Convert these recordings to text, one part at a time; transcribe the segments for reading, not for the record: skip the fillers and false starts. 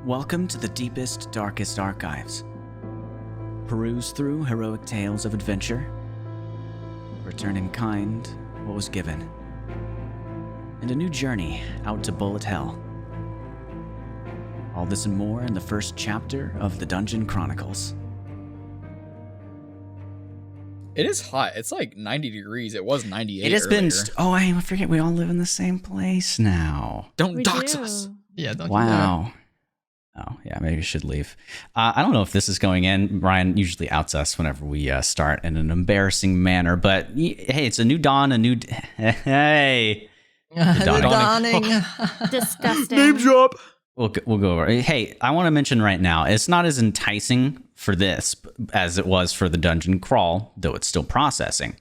Welcome to the deepest, darkest archives. Peruse through heroic tales of adventure. Return in kind what was given. And a new journey out to bullet hell. All this and more in the first chapter of the Dungeon Chronicles. It is hot. It's like 90 degrees. It was 98 It has earlier. been... I forget we all live in the same place now. Don't dox us. Yeah, don't Wow. Oh, yeah, maybe we should leave. I don't know if this is going in. Ryan usually outs us whenever we start in an embarrassing manner, but hey, it's a new dawn, hey. The dawning. Disgusting. Name drop. We'll go over. Hey, I want to mention right now, it's not as enticing for this as it was for the dungeon crawl, though it's still processing.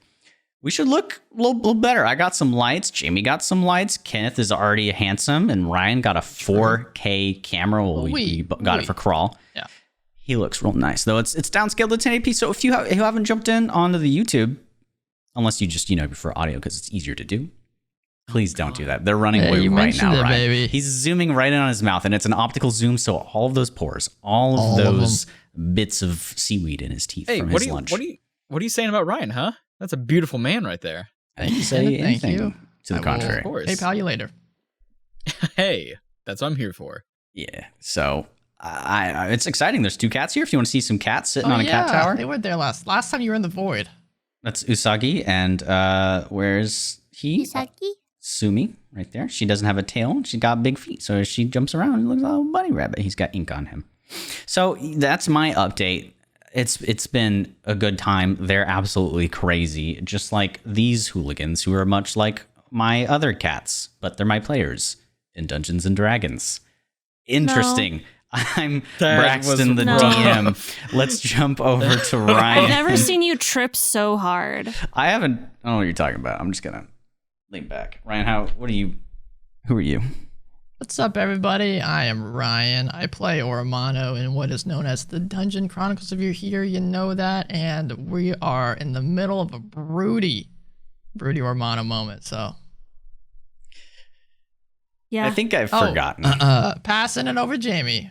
We should look a little better. I got some lights. Jamie got some lights. Kenneth is already handsome. And Ryan got a 4K camera. Well, we got it for crawl. Yeah. He looks real nice, though. It's downscaled to 1080p. So if you haven't jumped in onto the YouTube, unless you just, prefer audio because it's easier to do, please don't do that. They're running away right now, Ryan. Baby. He's zooming right in on his mouth, and it's an optical zoom. So all of those pores, all of those bits of seaweed in his teeth from his lunch. What are you saying about Ryan, huh? That's a beautiful man right there. I didn't say anything to the contrary. Of course. PayPal you later. Hey, that's what I'm here for. Yeah. So it's exciting. There's two cats here. If you want to see some cats sitting on a cat tower, They were there last time you were in the void. that's Usagi. And where's he? Usagi? Sumi, right there. She doesn't have a tail. She's got big feet. So as she jumps around, he looks like a little bunny rabbit. He's got ink on him. So that's my update. It's been a good time. They're absolutely crazy, just like these hooligans who are much like my other cats, but they're my players in Dungeons and Dragons. Interesting. No. I'm Braxton, the DM. Let's jump over to Ryan. I've never seen you trip so hard. I don't know what you're talking about. I'm just gonna lean back. Ryan, who are you? What's up, everybody? I am Ryan. I play Oromano in what is known as the Dungeon Chronicles. If you're here, you know that. And we are in the middle of a broody Oromano moment. So, yeah, I think I've forgotten. Passing it over, Jamie.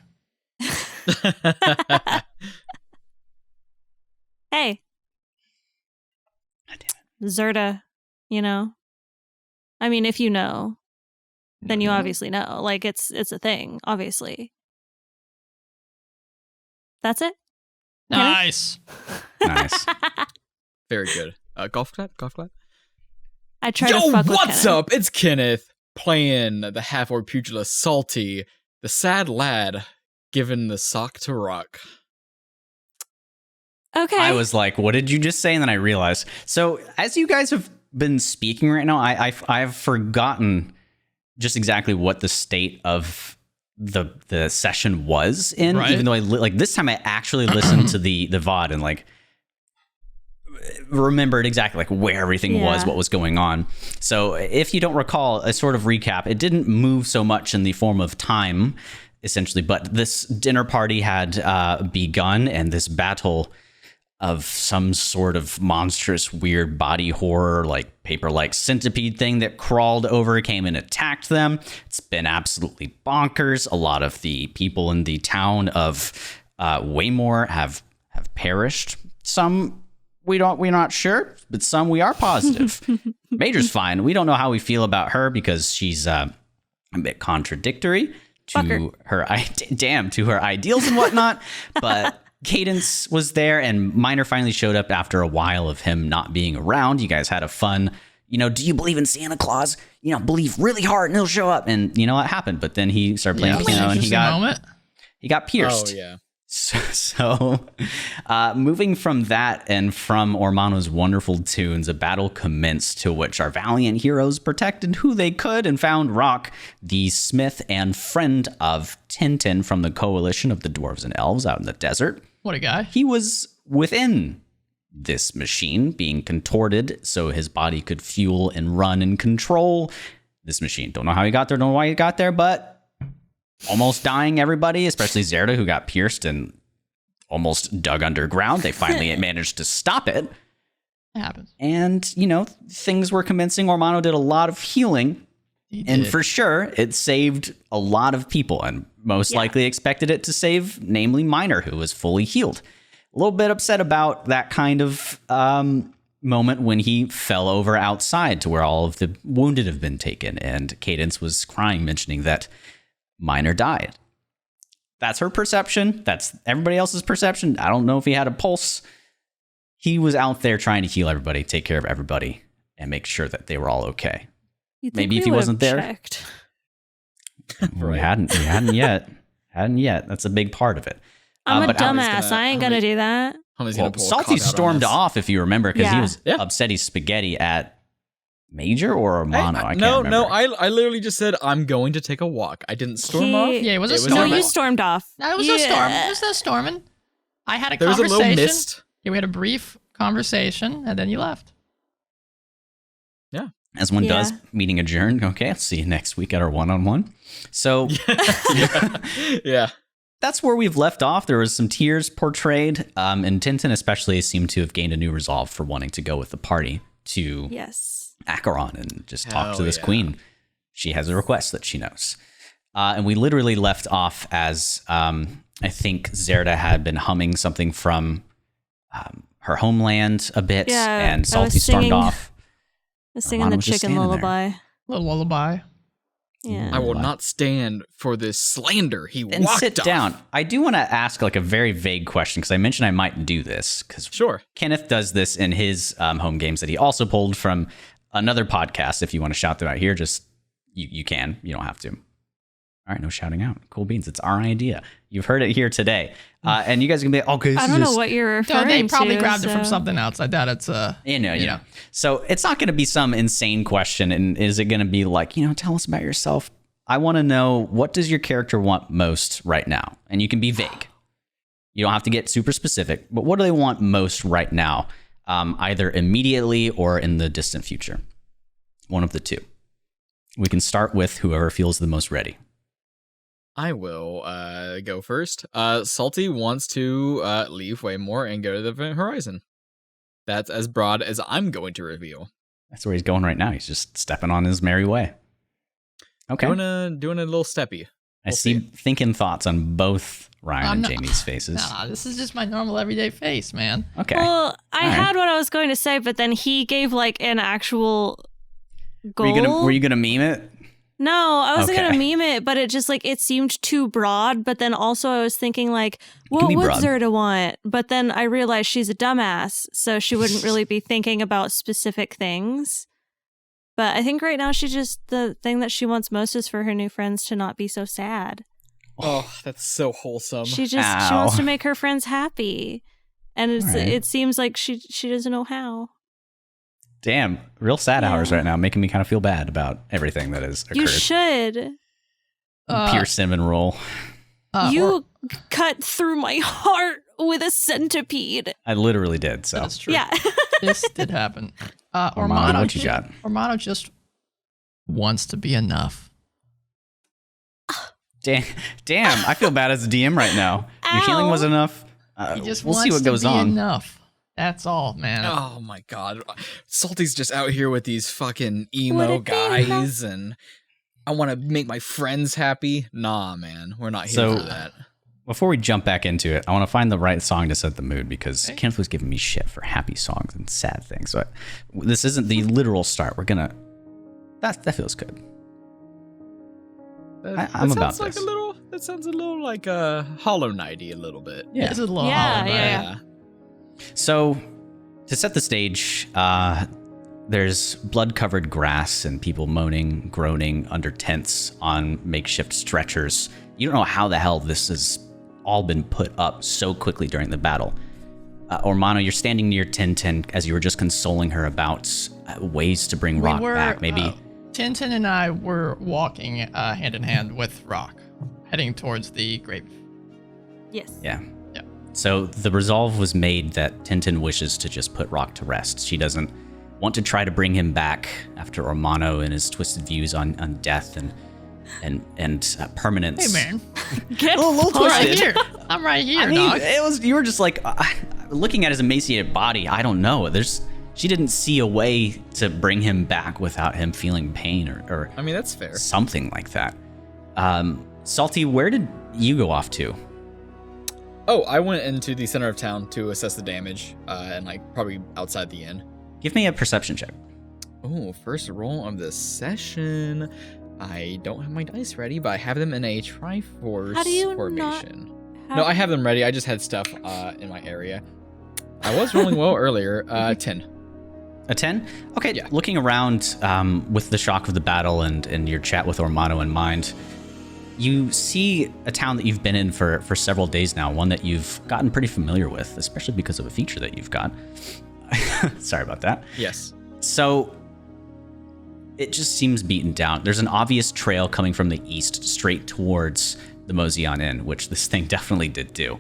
Hey, Zerda. I mean, if you know. Then you obviously know. Like, it's a thing, obviously. That's it? Nice. Nice. Very good. Golf clap? I try to fuck with what's Kenneth. up? It's Kenneth playing the half-orc pugilist Salty, the sad lad given the sock to rock. Okay. I was like, what did you just say? And then I realized. So as you guys have been speaking right now, I've forgotten just exactly what the state of the session was in, right. Even though this time I actually listened to the VOD and remembered exactly where everything was, what was going on. So if you don't recall, a sort of recap, it didn't move so much in the form of time, essentially, but this dinner party had begun, and this battle of some sort of monstrous, weird body horror, paper-like centipede thing that crawled over, came and attacked them. It's been absolutely bonkers. A lot of the people in the town of Waymore have perished. Some we're not sure, but some we are positive. Major's fine. We don't know how we feel about her because she's a bit contradictory to her ideals and whatnot, but Cadence was there, and Minor finally showed up after a while of him not being around. You guys had a fun, do you believe in Santa Claus? Believe really hard and he'll show up. And you know what happened? But then he started playing piano and he got pierced. Oh, yeah. So moving from that and from Ormano's wonderful tunes, a battle commenced to which our valiant heroes protected who they could and found Rock, the smith and friend of Tintin from the coalition of the dwarves and elves out in the desert. What a guy. He was within this machine being contorted so his body could fuel and run and control this machine. Don't know how he got there, don't know why he got there, but almost dying everybody, especially Zerda, who got pierced and almost dug underground. They finally managed to stop it. It happens. And, things were commencing. Ormano did a lot of healing And for sure, it saved a lot of people and most likely expected it to save, namely Minor, who was fully healed. A little bit upset about that kind of moment when he fell over outside to where all of the wounded have been taken. And Cadence was crying, mentioning that Minor died. That's her perception. That's everybody else's perception. I don't know if he had a pulse. He was out there trying to heal everybody, take care of everybody, and make sure that they were all okay. Maybe if he wasn't there. We hadn't yet. That's a big part of it. I'm a dumbass. I ain't gonna do that. Well, Salty stormed off, if you remember, because he was upset he's spaghetti at Major or Romano. I can't remember. No, I literally just said, I'm going to take a walk. I didn't storm off. Yeah, it was a storm. No, you stormed off. No, it was a storm. It was a storming. I had a there conversation. Was a little mist. Yeah, we had a brief conversation, and then you left. Yeah. As one does, meeting adjourned. Okay, I'll see you next week at our one-on-one. So, yeah. That's where we've left off. There was some tears portrayed, and Tintin especially seemed to have gained a new resolve for wanting to go with the party to Acheron and just talk to this queen. She has a request that she knows. And we literally left off as I think Zerda had been humming something from her homeland a bit, and Salty stormed off. I was singing the chicken lullaby. Little lullaby. Yeah. I will not stand for this slander. He then walked sit off. down. I do want to ask like a very vague question because I mentioned I might do this because Kenneth does this in his home games that he also pulled from another podcast. If you want to shout them out here, just you can. You don't have to. All right, no shouting out. Cool beans. It's our idea. You've heard it here today, and you guys are gonna be okay. I don't know what you're referring to. They probably grabbed it from something else. I doubt it's you know. So it's not gonna be some insane question, and is it gonna be like tell us about yourself? I want to know, what does your character want most right now, and you can be vague. You don't have to get super specific, but what do they want most right now, either immediately or in the distant future? One of the two. We can start with whoever feels the most ready. I will go first. Salty wants to leave Waymore and go to the Event Horizon. That's as broad as I'm going to reveal. That's where he's going right now. He's just stepping on his merry way. Okay. Doing a little steppy. I see thinking thoughts on both Ryan and Jamie's faces. Nah, this is just my normal everyday face, man. Okay. Well, I had what I was going to say, but then he gave like an actual goal. Were you gonna meme it? No, I wasn't going to meme it, but it just like, it seemed too broad. But then also I was thinking like, what would Zerda want? But then I realized she's a dumbass, so she wouldn't really be thinking about specific things. But I think right now the thing that she wants most is for her new friends to not be so sad. Oh, that's so wholesome. She wants to make her friends happy. And it seems like she doesn't know how. Damn, real sad hours right now, making me kind of feel bad about everything that has occurred. You should. Pure cinnamon roll. You cut through my heart with a centipede. I literally did, so. That's true. Yeah. This did happen. Ormano, what you got? Ormano just wants to be enough. Damn, I feel bad as a DM right now. Your healing was enough. We'll see what goes on. Enough. That's all, man. Oh my god. Salty's just out here with these fucking emo guys and I want to make my friends happy. Nah, man. We're not here for that. Before we jump back into it, I want to find the right song to set the mood because Kenneth was giving me shit for happy songs and sad things. So this isn't the literal start. We're gonna. That feels good. I'm about this. That sounds a little like a Hollow Knight-y a little bit. Yeah, it's a little Hollow Knight. Yeah. So, to set the stage, there's blood-covered grass and people moaning, groaning under tents on makeshift stretchers. You don't know how the hell this has all been put up so quickly during the battle. Ormano, you're standing near Tintin as you were just consoling her about ways to bring Rock back. Maybe Tintin and I were walking hand in hand with Rock, heading towards the grave. Yes. Yeah. So the resolve was made that Tintin wishes to just put Rock to rest. She doesn't want to try to bring him back after Ormano and his twisted views on death and permanence. Hey, man. Get a little twisted. Right here. I'm right here, I mean, dog. you were just like looking at his emaciated body. I don't know. she didn't see a way to bring him back without him feeling pain or I mean, that's fair. something like that. Salty, where did you go off to? Oh, I went into the center of town to assess the damage, and like probably outside the inn. Give me a perception check. Oh, first roll of the session. I don't have my dice ready, but I have them in a Triforce How do you formation. No, I have them ready. I just had stuff in my area. I was rolling well earlier. 10. A 10? Okay, Yeah. Looking around with the shock of the battle and your chat with Ormano in mind, you see a town that you've been in for several days now, one that you've gotten pretty familiar with, especially because of a feature that you've got. Sorry about that. Yes. So it just seems beaten down. There's an obvious trail coming from the east straight towards the Mozion Inn, which this thing definitely did do.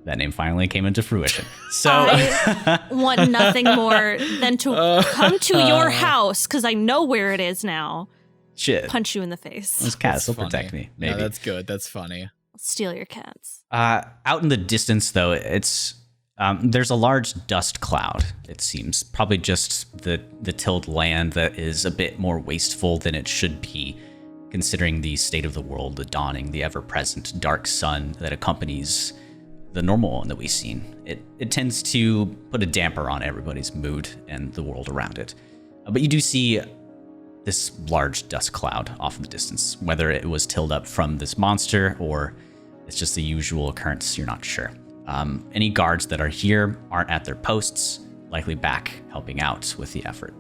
That name finally came into fruition. So I want nothing more than to come to your house, because I know where it is now. shit. Punch you in the face. Those cats will Funny. protect me, maybe. No, that's good. That's funny. Steal your cats. Out in the distance, though, it's there's a large dust cloud, it seems. Probably just the tilled land that is a bit more wasteful than it should be, considering the state of the world, the dawning, the ever-present dark sun that accompanies the normal one that we've seen. It tends to put a damper on everybody's mood and the world around it. But you do see this large dust cloud off in the distance. Whether it was tilled up from this monster or it's just the usual occurrence, you're not sure. Any guards that are here aren't at their posts, likely back helping out with the effort.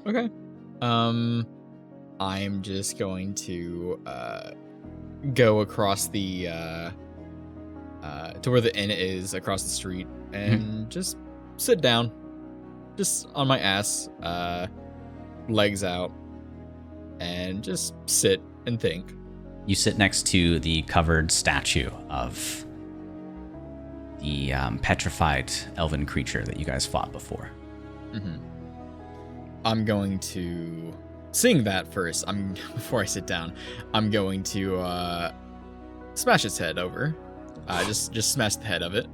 Okay. I'm just going to go across the to where the inn is across the street and just sit down, just on my ass, legs out, and just sit and think. You sit next to the covered statue of the petrified elven creature that you guys fought before. Mm-hmm. I'm going to sing that first. Before I sit down, I'm going to smash its head over. Just smash the head of it.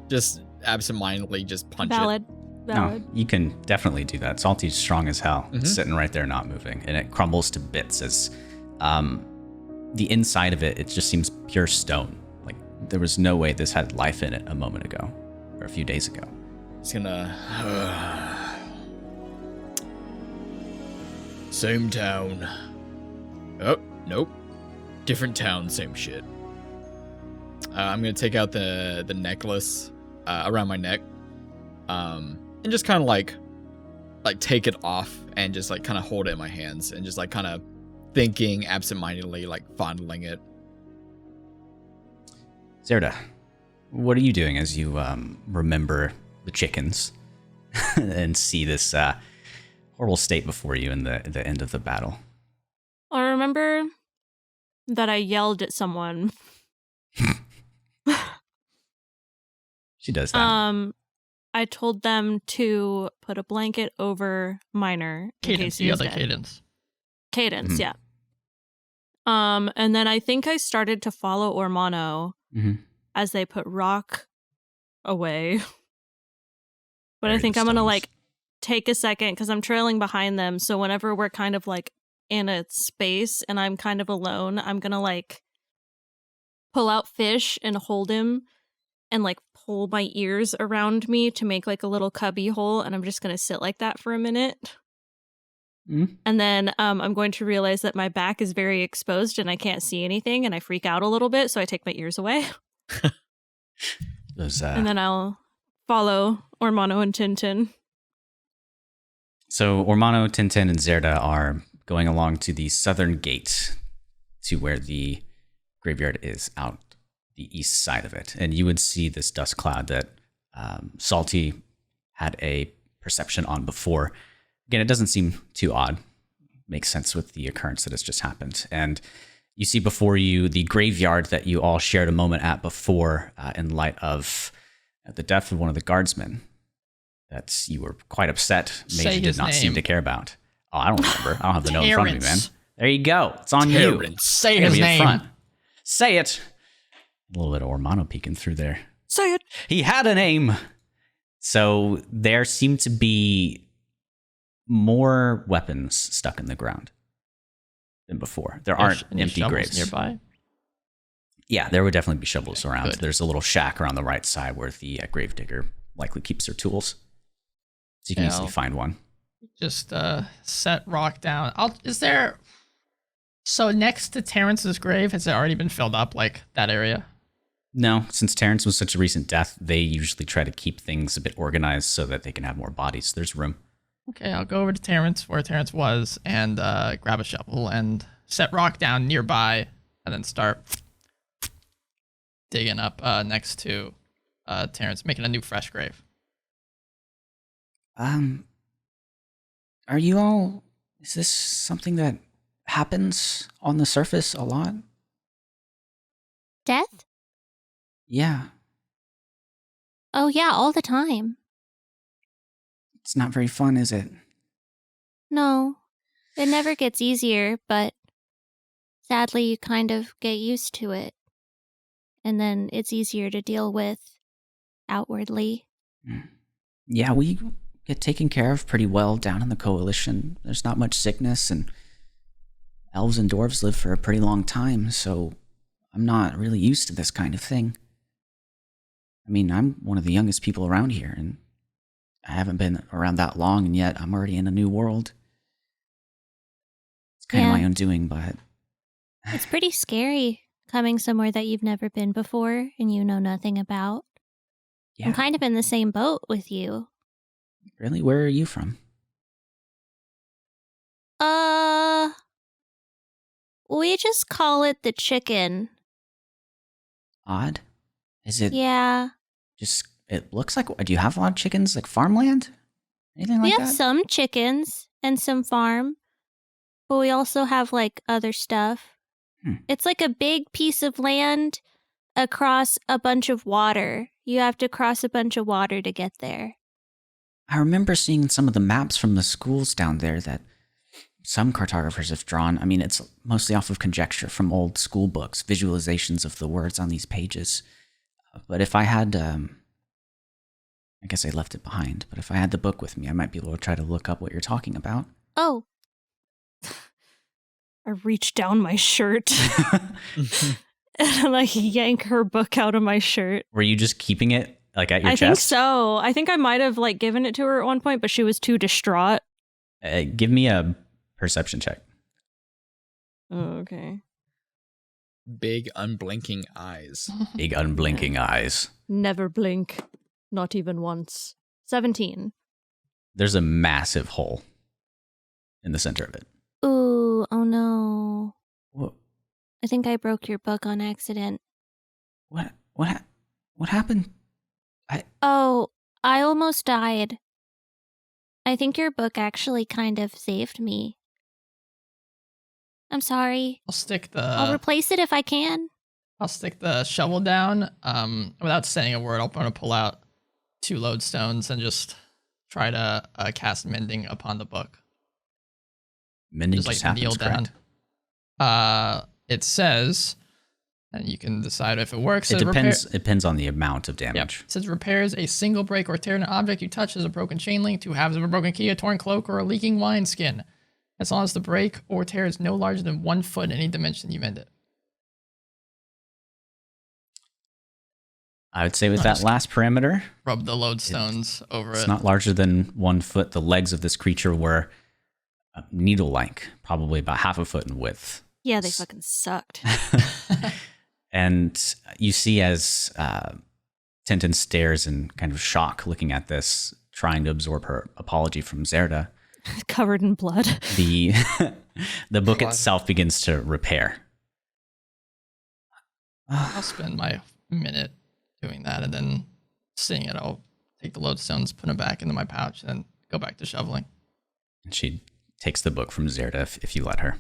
Just absentmindedly, just punch Valid. it. Valid. No, you can definitely do that. Salty's strong as hell, sitting right there not moving, and it crumbles to bits as the inside of it just seems pure stone. Like there was no way this had life in it a moment ago or a few days ago. It's gonna same town. Oh, nope. Different town, same shit. I'm gonna take out the necklace around my neck, and just kind of like take it off and just like kind of hold it in my hands and just like kind of thinking absentmindedly, like fondling it. Zerda, what are you doing as you remember the chickens and see this horrible state before you in the end of the battle? I remember that I yelled at someone. She does that. I told them to put a blanket over Minor in Cadence, case he the was other dead. Cadence. Cadence, Mhm. yeah. And then I think I started to follow Ormano as they put Rock away. But I Bury think the I'm gonna stones. like take a second because I'm trailing behind them. So whenever we're kind of like in a space and I'm kind of alone, I'm gonna like pull out Fish and hold him and like pull my ears around me to make like a little cubby hole, and I'm just gonna sit like that for a minute. And then I'm going to realize that my back is very exposed and I can't see anything, and I freak out a little bit, so I take my ears away. Those, And then I'll follow Ormano and Tintin. So Ormano, Tintin, and Zerda are going along to the southern gate to where the graveyard is out the east side of it. And you would see this dust cloud that Salty had a perception on before. Again, it doesn't seem too odd. Makes sense with the occurrence that has just happened. And you see before you the graveyard that you all shared a moment at before in light of the death of one of the guardsmen that you were quite upset. Say Mage did his not seem name. to care about. Oh, I don't remember. I don't have the note in front of me, man. Terrence. There you go. It's on you. Terrence. Say Gotta his be up name. front. Say it. A little bit of Ormano peeking through there. Say it. He had a name. So there seem to be more weapons stuck in the ground than before. There aren't Any empty shovels graves nearby. Yeah, there would definitely be shovels around. good. There's a little shack around the right side where the gravedigger likely keeps her tools. So you can easily find one. Just set Rock down. So next to Terrence's grave, has it already been filled up, like that area? No, since Terrence was such a recent death, they usually try to keep things a bit organized so that they can have more bodies. There's room. Okay, I'll go over to Terrence, where Terrence was, and grab a shovel and set Rock down nearby, and then start digging up next to Terrence, making a new fresh grave. Are you all... Is this something that happens on the surface a lot? Death? Yeah. Oh, yeah, all the time. It's not very fun, is it? No, it never gets easier, but sadly, you kind of get used to it. And then it's easier to deal with outwardly. Yeah, we get taken care of pretty well down in the Coalition. There's not much sickness, and elves and dwarves live for a pretty long time, so I'm not really used to this kind of thing. I mean, I'm one of the youngest people around here, and I haven't been around that long, and yet I'm already in a new world. It's kind of my own doing, but... It's pretty scary coming somewhere that you've never been before and you know nothing about. Yeah. I'm kind of in the same boat with you. Really? Where are you from? We just call it the chicken. Odd? Is it Yeah. just... It looks like... Do you have a lot of chickens? Like farmland? Anything like We that? have some chickens and some farm, but we also have like other stuff. It's like a big piece of land across a bunch of water. You have to cross a bunch of water to get there. I remember seeing some of the maps from the schools down there that some cartographers have drawn. I mean, it's mostly off of conjecture from old school books, visualizations of the words on these pages. But if I had... I guess I left it behind, but if I had the book with me, I might be able to try to look up what you're talking about. Oh. I reach down my shirt and I yank her book out of my shirt. Were you just keeping it like at your chest? I think so. I think I might have like given it to her at one point, but she was too distraught. Give me a perception check. Oh, okay. Big unblinking eyes. Big unblinking eyes. Never blink. Not even once. 17. There's a massive hole in the center of it. Ooh, oh no. What? I think I broke your book on accident. What happened? Oh, I almost died. I think your book actually kind of saved me. I'm sorry. I'll replace it if I can. I'll stick the shovel down. Without saying a word, I'm going to pull out 2 lodestones and just try to cast mending upon the book. Mending just happens, kneel down. Correct? It says, and you can decide if it works. It depends on the amount of damage. Yep. It says repairs a single break or tear in an object you touch as a broken chain link, 2 halves of a broken key, a torn cloak, or a leaking wineskin. As long as the break or tear is no larger than 1 foot in any dimension, you mend it. I would say with that last parameter, rub the lodestones over it. It's not larger than 1 foot. The legs of this creature were needle-like, probably about half a foot in width. Yeah, they fucking sucked. And you see as Tintin stares in kind of shock looking at this, trying to absorb her apology from Zerda. Covered in blood. The book itself begins to repair. I'll spend my minute doing that, and then seeing it, I'll take the lodestones, put them back into my pouch, and then go back to shoveling. And she takes the book from Zerda if you let her.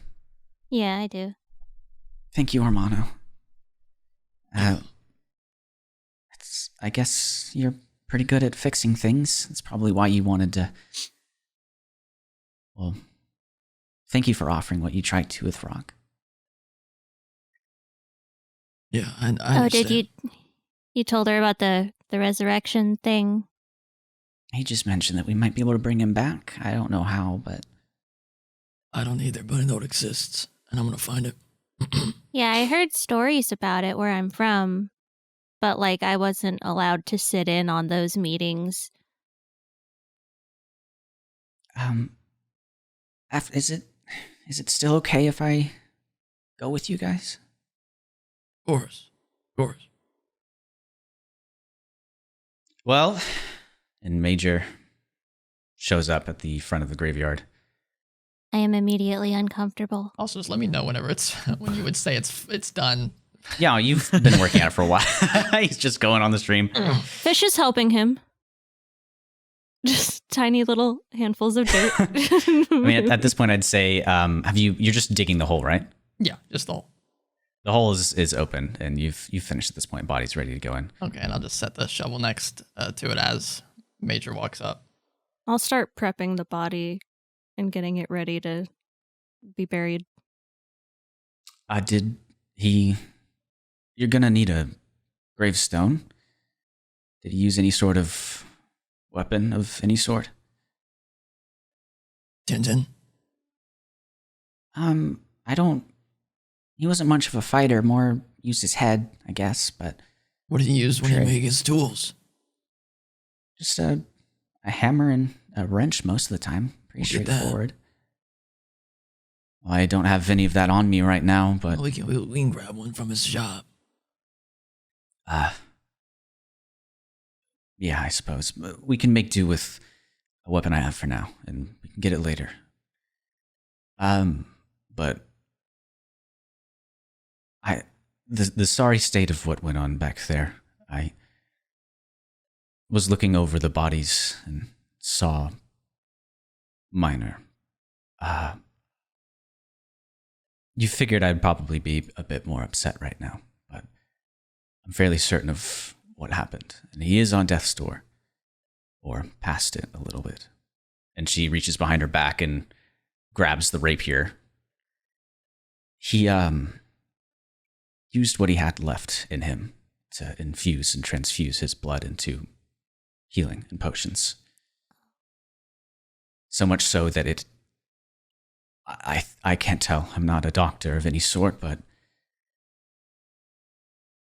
Yeah, I do. Thank you, Armano. I guess you're pretty good at fixing things. It's probably why you wanted to... Well, thank you for offering what you tried to with Rock. Yeah, I understand. Did you told her about the resurrection thing? He just mentioned that we might be able to bring him back. I don't know how, but... I don't either, but I know it exists, and I'm gonna find it. Yeah, I heard stories about it where I'm from, but like I wasn't allowed to sit in on those meetings. Is it still okay if I go with you guys? Of course. Well, and Major shows up at the front of the graveyard. I am immediately uncomfortable. Also, just let me know when you would say it's done. Yeah, you've been working at it for a while. He's just going on the stream. Fish is helping him. Just tiny little handfuls of dirt. I mean, at this point, I'd say, you're just digging the hole, right? Yeah, just the hole. The hole is open, and you've finished at this point. Body's ready to go in. Okay, and I'll just set the shovel next to it as Major walks up. I'll start prepping the body and getting it ready to be buried. You're gonna need a gravestone. Did he use any sort of weapon of any sort? Tintin. He wasn't much of a fighter, more used his head, I guess, but... What did he use when he made his tools? Just a hammer and a wrench most of the time. Pretty straightforward. Well, I don't have any of that on me right now, but... We can grab one from his shop. Yeah, I suppose. We can make do with a weapon I have for now, and we can get it later. But... The sorry state of what went on back there, I was looking over the bodies and saw Minor. You figured I'd probably be a bit more upset right now, but I'm fairly certain of what happened. And he is on death's door, or past it a little bit. And she reaches behind her back and grabs the rapier. He, used what he had left in him to infuse and transfuse his blood into healing and potions. So much so that I can't tell. I'm not a doctor of any sort, but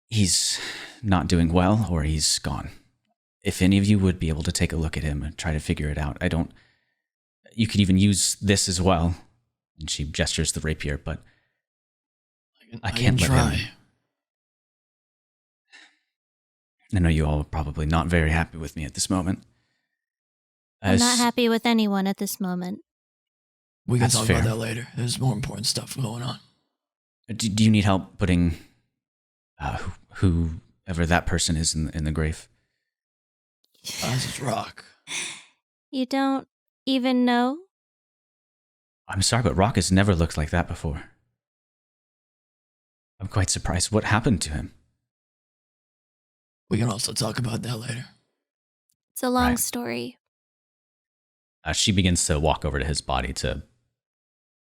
he's not doing well or he's gone. If any of you would be able to take a look at him and try to figure it out, you could even use this as well. And she gestures the rapier, but I can't let him. I know you all are probably not very happy with me at this moment. I'm not happy with anyone at this moment. We can That's talk fair. about that later. There's more important stuff going on. Do you need help putting whoever that person is in the grave? This is Rock. You don't even know? I'm sorry, but Rock has never looked like that before. I'm quite surprised. What happened to him? We can also talk about that later. It's a long Right. story. She begins to walk over to his body to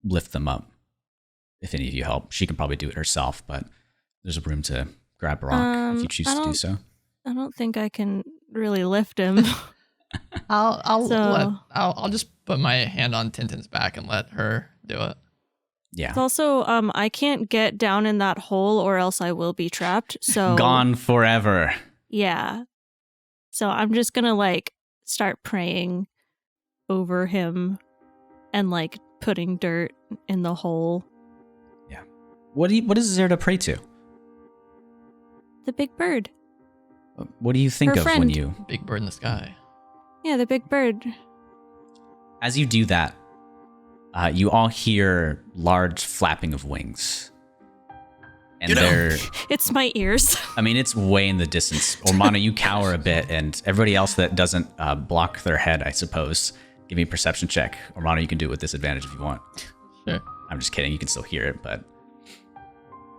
lift them up. If any of you help, she can probably do it herself, but there's a room to grab Rock if you choose to do so. I don't think I can really lift him. I'll just put my hand on Tintin's back and let her do it. Yeah. It's also, I can't get down in that hole or else I will be trapped. So Gone forever. Yeah. So I'm just gonna start praying over him and putting dirt in the hole. Yeah. What is there to pray to? The big bird. What do you think Her of when friend. you... Big bird in the sky. Yeah, the big bird. As you do that, you all hear large flapping of wings. And they're... It's my ears. I mean, it's way in the distance. Ormana, you cower a bit, and everybody else that doesn't block their head, I suppose, give me a perception check. Ormana, you can do it with disadvantage if you want. Sure. I'm just kidding. You can still hear it, but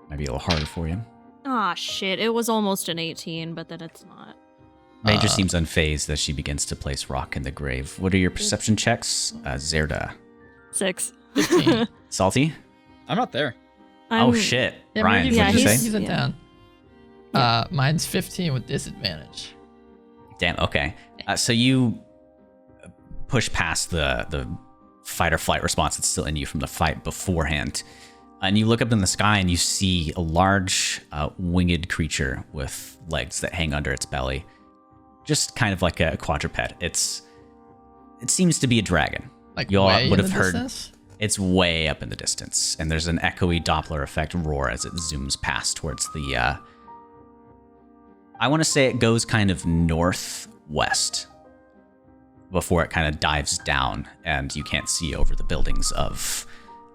might be a little harder for you. Aw, shit. It was almost an 18, but then it's not. Major seems unfazed as she begins to place Rock in the grave. What are your perception checks? Zerda. 6. 15. Salty? I'm not there. Oh, shit. Yeah, Ryan, maybe what did you he's- say? He's in Yeah. town. Mine's 15 with disadvantage. Damn, okay. So you push past the fight or flight response that's still in you from the fight beforehand. And you look up in the sky and you see a large winged creature with legs that hang under its belly. Just kind of like a quadruped. It seems to be a dragon. Like you all way would in have the heard distance? it's way up in the distance, and there's an echoey Doppler effect roar as it zooms past towards the I want to say it goes kind of northwest before it kind of dives down and you can't see over the buildings of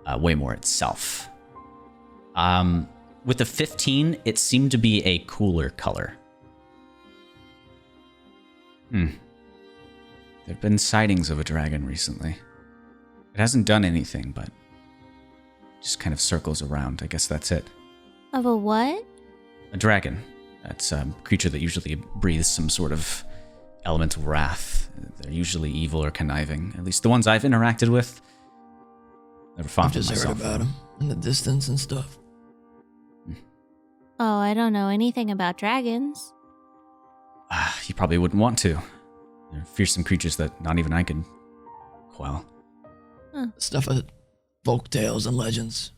Waymore itself. With the 15, it seemed to be a cooler color. There have been sightings of a dragon recently. It hasn't done anything, but just kind of circles around. I guess that's it. Of a what? A dragon. That's a creature that usually breathes some sort of elemental wrath. They're usually evil or conniving. At least the ones I've interacted with. Never fought I've with just heard myself. about him in the distance and stuff. Oh, I don't know anything about dragons. You probably wouldn't want to. They're fearsome creatures that not even I could quell. Stuff of folk tales and legends.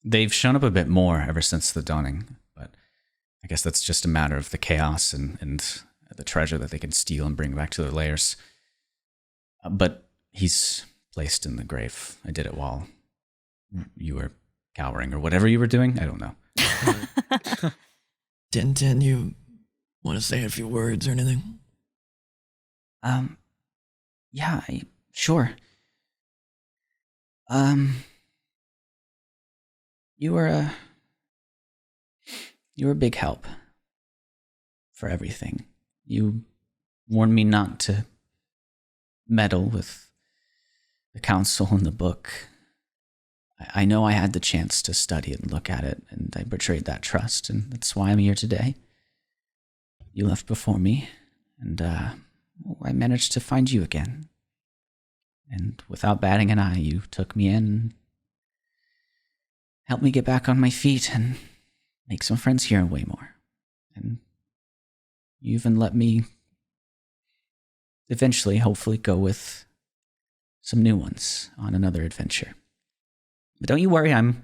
They've shown up a bit more ever since the dawning, but I guess that's just a matter of the chaos and the treasure that they can steal and bring back to their lairs. But he's placed in the grave. I did it while you were cowering or whatever you were doing. I don't know. Tintin, you want to say a few words or anything? Yeah, sure. You were a big help for everything. You warned me not to meddle with the council and the book. I know I had the chance to study it and look at it, and I betrayed that trust, and that's why I'm here today. You left before me, and I managed to find you again. And without batting an eye, you took me in and helped me get back on my feet and make some friends here in Waymore. And you even let me eventually, hopefully, go with some new ones on another adventure. But don't you worry, I'll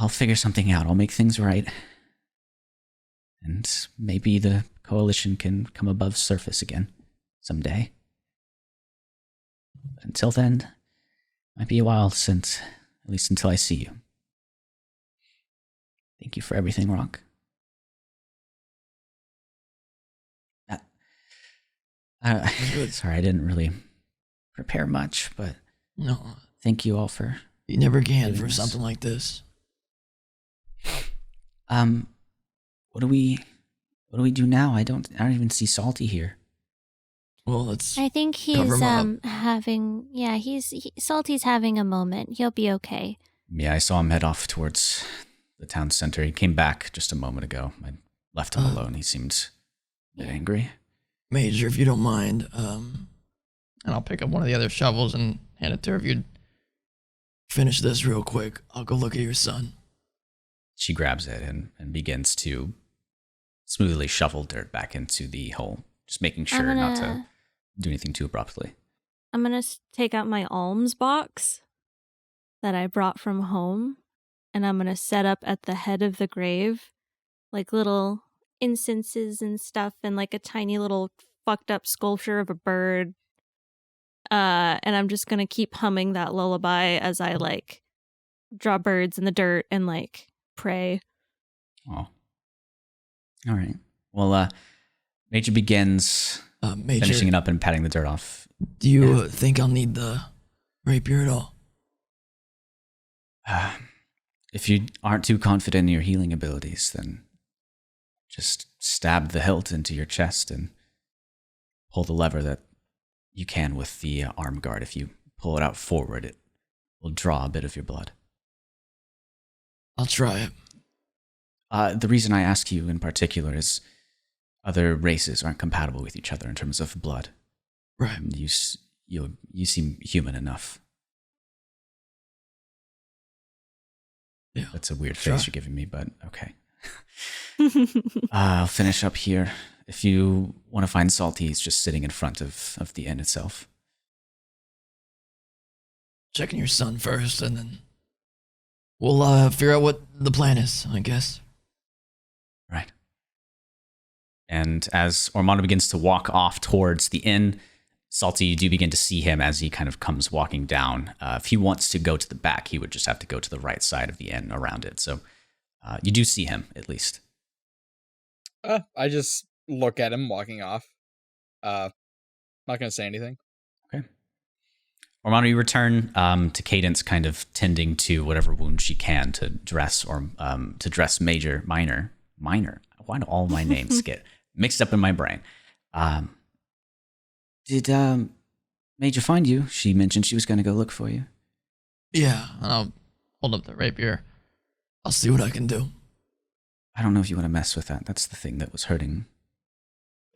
figure something out. I'll make things right. And maybe the coalition can come above surface again someday. But until then, might be a while since, at least until I see you. Thank you for everything, Rock. Sorry, I didn't really prepare much, but No, thank you all for. you never can doing for this. something like this. What do we do now? I don't even see Salty here. Well, let's. I think Cover he's 'em up. having Salty's having a moment. He'll be okay. Yeah, I saw him head off towards the town center. He came back just a moment ago. I left him alone. He seemed a bit angry. Major, if you don't mind, And I'll pick up one of the other shovels and hand it to her if you'd. finish this real quick. I'll go look at your son. She grabs it and begins to smoothly shovel dirt back into the hole, just making sure not to do anything too abruptly. I'm going to take out my alms box that I brought from home, and I'm going to set up at the head of the grave, like little incenses and stuff, and like a tiny little fucked up sculpture of a bird. And I'm just going to keep humming that lullaby as I like draw birds in the dirt and like pray. Oh. All right. Well, Major begins Major, finishing it up and patting the dirt off. do you think I'll need the rapier at all? If you aren't too confident in your healing abilities, then just stab the hilt into your chest and pull the lever that you can with the arm guard. If you pull it out forward, it will draw a bit of your blood. I'll try it. The reason I ask you in particular is other races aren't compatible with each other in terms of blood. Right. And you seem human enough. Yeah. That's a weird Sure. face you're giving me, but okay. I'll finish up here. if you want to find Salty, he's just sitting in front of the inn itself. Checking your son first, and then we'll figure out what the plan is, I guess. Right. And as Ormano begins to walk off towards the inn, Salty, you do begin to see him as he kind of comes walking down. If he wants to go to the back, he would just have to go to the right side of the inn around it. So you do see him, at least. I just look at him walking off. Not going to say anything. Okay. Ormano, you return to Cadence kind of tending to whatever wound she can to dress minor. Why do all my names get mixed up in my brain? Did Major find you? She mentioned she was going to go look for you. Yeah, and I'll hold up the rapier. I'll see what I can do. I don't know if you want to mess with that. That's the thing that was hurting.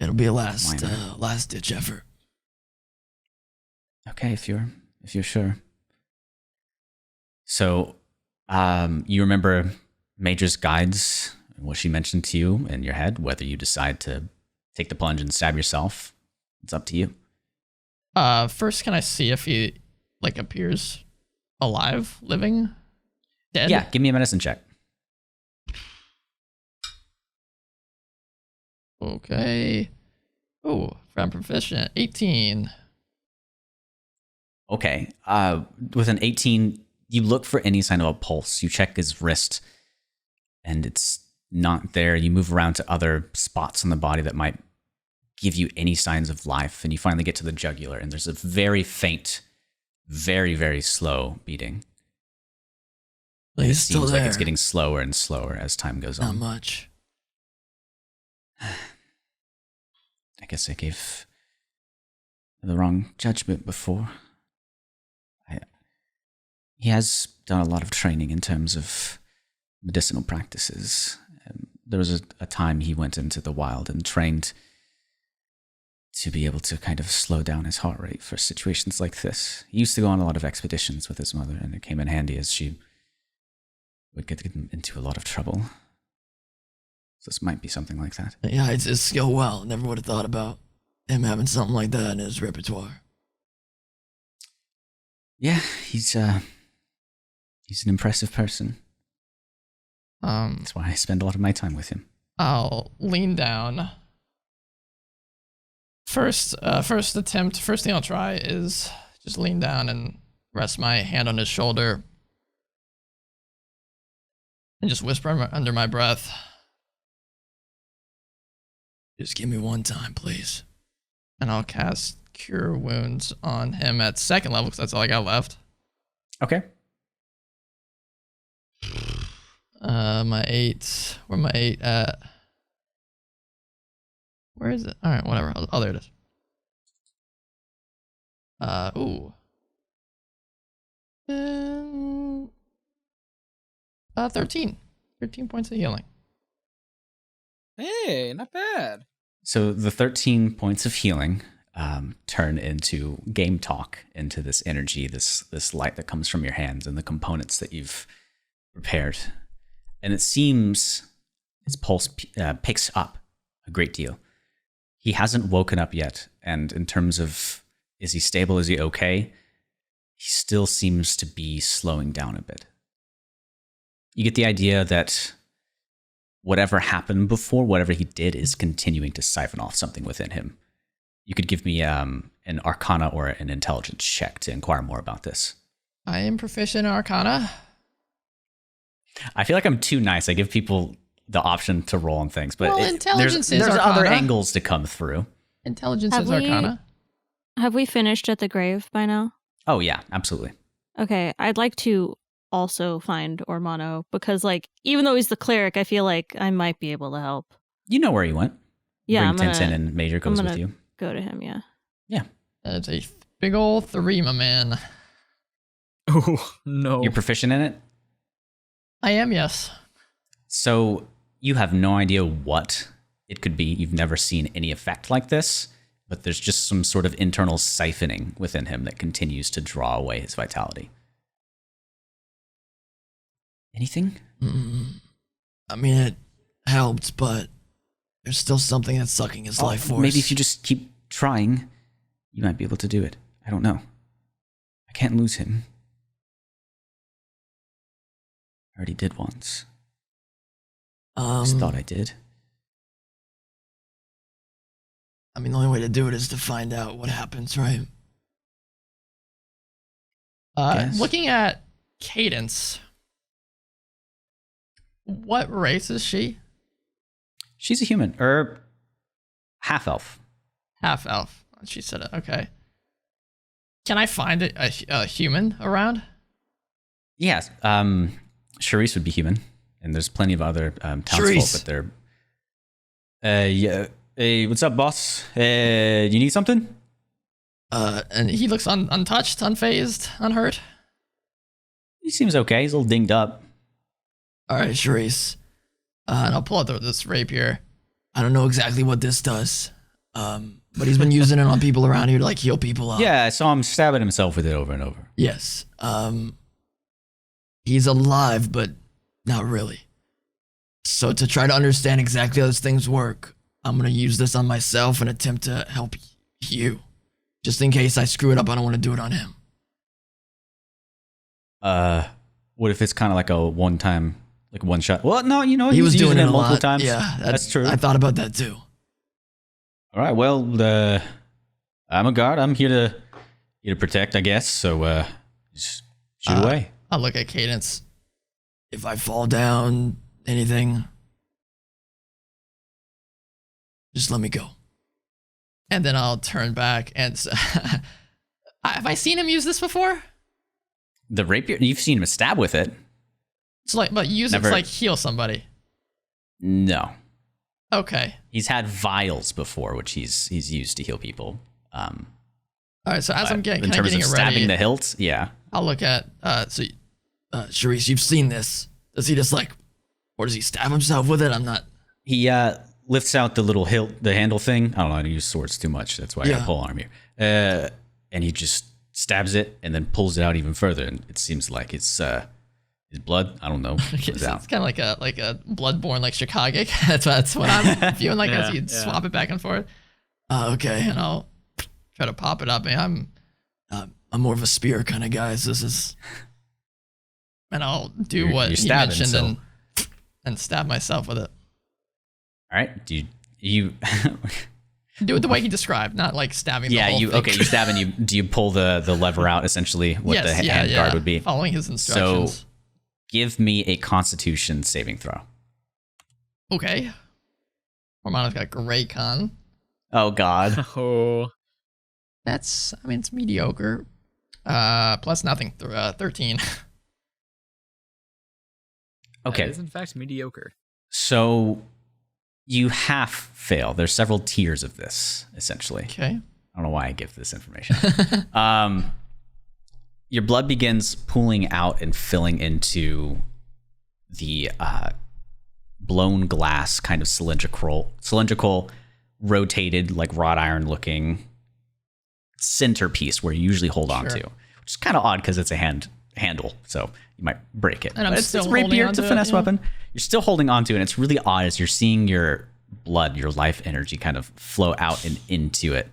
It'll be a last ditch effort. Okay, if you're sure. So, you remember Major's guides, what she mentioned to you in your head, whether you decide to take the plunge and stab yourself, it's up to you. First, can I see if he, appears alive, living, dead? Yeah, give me a medicine check. Okay. Oh, I'm proficient. 18. Okay. With an 18, you look for any sign of a pulse. You check his wrist, and it's not there. You move around to other spots on the body that might give you any signs of life, and you finally get to the jugular, and there's a very faint, very, very slow beating. He's it still seems there. like it's getting slower and slower as time goes on. Not much. I guess I gave the wrong judgment before. He has done a lot of training in terms of medicinal practices. There was a time he went into the wild and trained to be able to kind of slow down his heart rate for situations like this. He used to go on a lot of expeditions with his mother, and it came in handy as she would get him into a lot of trouble. So this might be something like that. Yeah, it's his skill well. Never would have thought about him having something like that in his repertoire. Yeah, he's an impressive person. That's why I spend a lot of my time with him. I'll lean down. First thing I'll try is just lean down and rest my hand on his shoulder and just whisper under my breath. Just give me one time, please. And I'll cast Cure Wounds on him at 2nd level because that's all I got left. Okay. My 8. Where my 8 at? Where is it? All right, whatever. Oh, there it is. Ooh. 13. 13 points of healing. Hey, not bad. So the 13 points of healing turn into game talk, into this energy, this light that comes from your hands and the components that you've prepared. And it seems his pulse picks up a great deal. He hasn't woken up yet, and in terms of is he stable, is he okay, he still seems to be slowing down a bit. You get the idea that whatever happened before, whatever he did, is continuing to siphon off something within him. You could give me an Arcana or an Intelligence check to inquire more about this. I am proficient in Arcana. I feel like I'm too nice. I give people the option to roll on things, but intelligence is there's Arcana. other angles to come through. Intelligence is Arcana. Have we finished at the grave by now? Oh yeah, absolutely. Okay, I'd like to also find Ormano because, even though he's the cleric, I feel like I might be able to help. You know where he went. Yeah, Bring Tintin and Major goes with you. Go to him, yeah. Yeah. That's a big old 3, my man. Oh, no. You're proficient in it? I am, yes. So you have no idea what it could be. You've never seen any effect like this, but there's just some sort of internal siphoning within him that continues to draw away his vitality. Anything? I mean, it helped, but There's still something that's sucking his life force. Maybe if you just keep trying, you might be able to do it. I don't know. I can't lose him. I already did once. I just thought I did. I mean, the only way to do it is to find out what happens, right? Looking at Cadence, what race is she? She's a human, or half elf. Half elf. She said it. Okay. Can I find a human around? Yes. Charisse would be human, and there's plenty of other townsfolk, Charisse. but they're. Yeah. Hey, what's up, boss? You need something? And he looks untouched, unfazed, unhurt. He seems okay. He's a little dinged up. All right, Charisse. And I'll pull out this rapier. I don't know exactly what this does, but he's been using it on people around here to like heal people up. Yeah, I saw him stabbing himself with it over and over. Yes. He's alive, but not really. So to try to understand exactly how those things work, I'm going to use this on myself and attempt to help you. Just in case I screw it up, I don't want to do it on him. What if it's kind of like a one-time, like one shot? Well, no, He was doing it multiple a lot. times. Yeah, that's true. I thought about that too. All right, well, I'm a guard. I'm here to protect, I guess. So just shoot away. I'll look at Cadence. If I fall down, anything, just let me go. And then I'll turn back and have I seen him use this before? The rapier, you've seen him stab with it. It's like, but use it to like heal somebody. No. Okay. He's had vials before, which he's used to heal people. All right. So as I'm getting, in kind of terms getting of it stabbing ready, the hilt, yeah. I'll look at Charisse, you've seen this. Does he just like, or does he stab himself with it? I'm not. He lifts out the little hilt, the handle thing. I don't know. I use swords too much. That's why I got a pole arm here. And he just stabs it and then pulls it out even further. And it seems like it's his blood. I don't know. it's kind of like a bloodborne like Chicago. that's what I'm feeling like as you swap it back and forth. Okay. And I'll try to pop it up. And I'm more of a spear kind of guy. So this is. And I'll do what you're he stabbing, mentioned and stab myself with it. All right. Do you do it the way he described, not like stabbing the whole thing. you stab and you do you pull the lever out, essentially what the hand guard would be? Following his instructions. So give me a Constitution saving throw. Okay. Romano's got great con. Oh God. Oh. It's mediocre. Plus nothing. 13. Okay. That is in fact mediocre. So you half fail. There's several tiers of this, essentially. Okay. I don't know why I give this information. Your blood begins pooling out and filling into the blown glass, kind of cylindrical, rotated, like wrought iron looking centerpiece where you usually hold on to, which is kind of odd because it's a handle, so you might break it. And I'm still it's rapier, it's a finesse it, yeah. weapon. You're still holding on to it, and it's really odd as you're seeing your blood, your life energy kind of flow out and into it,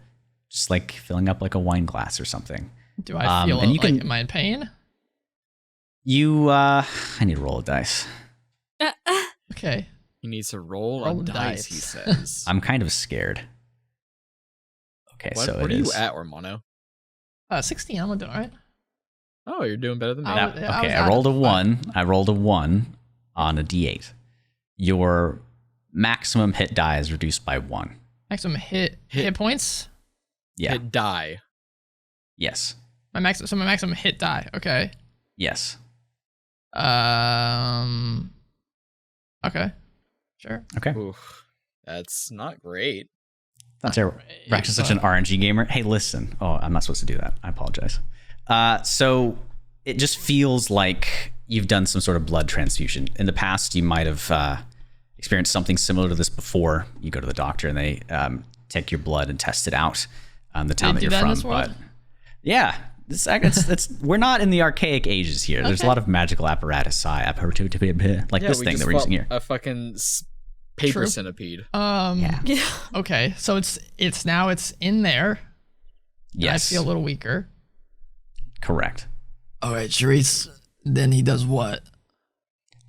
just like filling up like a wine glass or something. Do I feel and you like, can, am I in pain? I need to roll a dice. Okay. He needs to roll Roll a the dice, dice. he says. I'm kind of scared. Okay, so what it are is. you at, Romano? 16, I'm doing all right. Oh, you're doing better than me. I rolled a 1. I rolled a 1 on a d8. Your maximum hit die is reduced by 1. Maximum hit points? Yeah. Hit die. Yes. My maximum hit die. Okay. Yes. Okay. Sure. Okay. Oof. That's not great. Not terrible. Rax is such an RNG gamer. Hey, listen. Oh, I'm not supposed to do that. I apologize. So it just feels like you've done some sort of blood transfusion. In the past, you might have experienced something similar to this before. You go to the doctor and they take your blood and test it out. The town that you're from. But yeah, we're not in the archaic ages here. There's a lot of magical apparatus, like this thing that we're using here. A fucking paper True. centipede. Okay, so it's now in there. Yes. I feel a little weaker. Correct. All right, Charisse. Then he does what?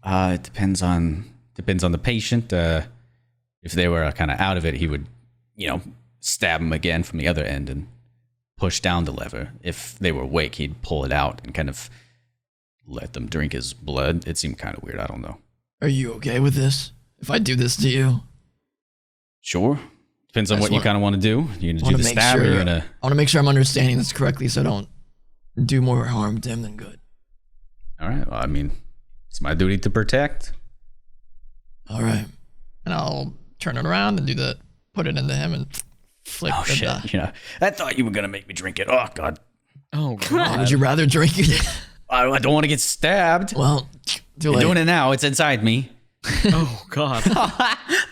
It depends on the patient. If they were kind of out of it, he would, stab him again from the other end and push down the lever. If they were awake, he'd pull it out and kind of let them drink his blood. It seemed kind of weird. I don't know. Are you okay with this? If I do this to you? Sure. Depends on what you kind of want to do. You're gonna do the stab, or you're gonna. I want to make sure I'm understanding this correctly, so I don't do more harm to him than good. All right. Well, I mean, it's my duty to protect. All right. And I'll turn it around and put it into him and flick Oh the shit! I thought you were gonna make me drink it. Oh god. Oh god. Would you rather drink it? I don't want to get stabbed. Well, too I'm late. doing it now. It's inside me. Oh god.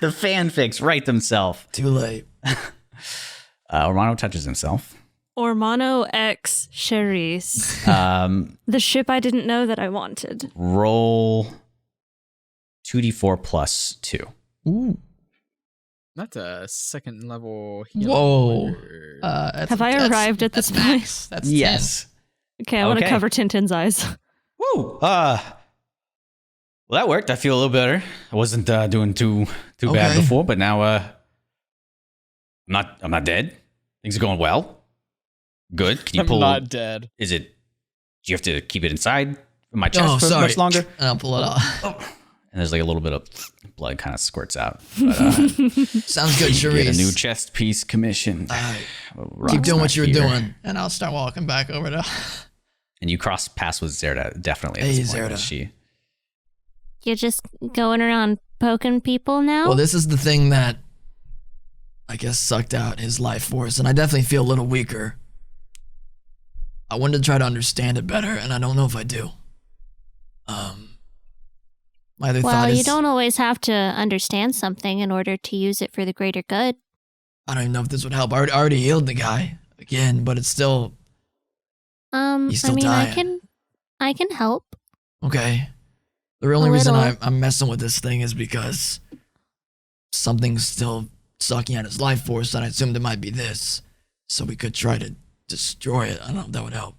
The fanfics write themselves. Too late. Romano touches himself. Ormano X Charisse. Um, The ship I didn't know that I wanted. roll 2d4 plus 2. Ooh. That's a second level healing. Whoa. Have I arrived at this that's point? max. That's Yes. Okay, I want to Okay. cover Tintin's eyes. Woo. Well, that worked. I feel a little better. I wasn't doing too bad Okay. before, but now I'm not dead. Things are going well. Good. Can you I'm pull? not dead. Is it? Do you have to keep it inside my chest Oh, for sorry. much longer? And I'll pull it off. And there's like a little bit of blood kind of squirts out. But, Sounds good, you get a new Charisse. chest piece commissioned. All right. Rock's Keep doing not what you were here. doing. And I'll start walking back over to. And you cross paths with Zerda definitely at Hey, this point. Zerda. Is she? You're just going around poking people now? Well, this is the thing that I guess sucked out his life force, and I definitely feel a little weaker. I wanted to try to understand it better, and I don't know if I do. My other Well, thought is you don't always have to understand something in order to use it for the greater good. I don't even know if this would help. I already healed the guy again, but it's still He's still dying. I can help. okay. The only A reason little. I'm messing with this thing is because something's still sucking at his life force, and I assumed it might be this. So we could try to destroy it. I don't know if that would help.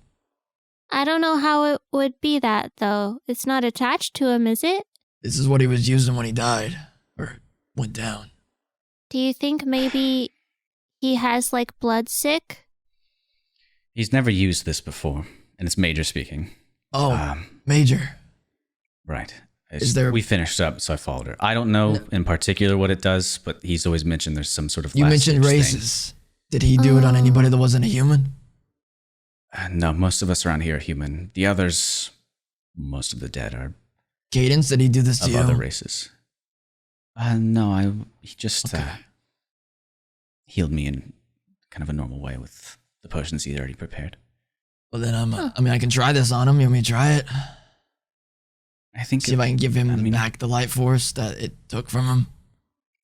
I don't know how it would be that though. It's not attached to him, is it? This is what he was using when he died or went down. Do you think maybe he has like blood sick? He's never used this before, and it's Major speaking. Oh, Major. Right. Is there- We finished up, so I followed her. I don't know in particular what it does, but he's always mentioned there's some sort of. You last mentioned stage races. Did he do it on anybody that wasn't a human? thing. No, most of us around here are human. The others, most of the dead are Cadence, did he do this to of you? other races. No, he just Okay. healed me in kind of a normal way with the potions he'd already prepared. Well, then I can try this on him. You want me to try it? I think See if I can give him I mean- back the light force that it took from him.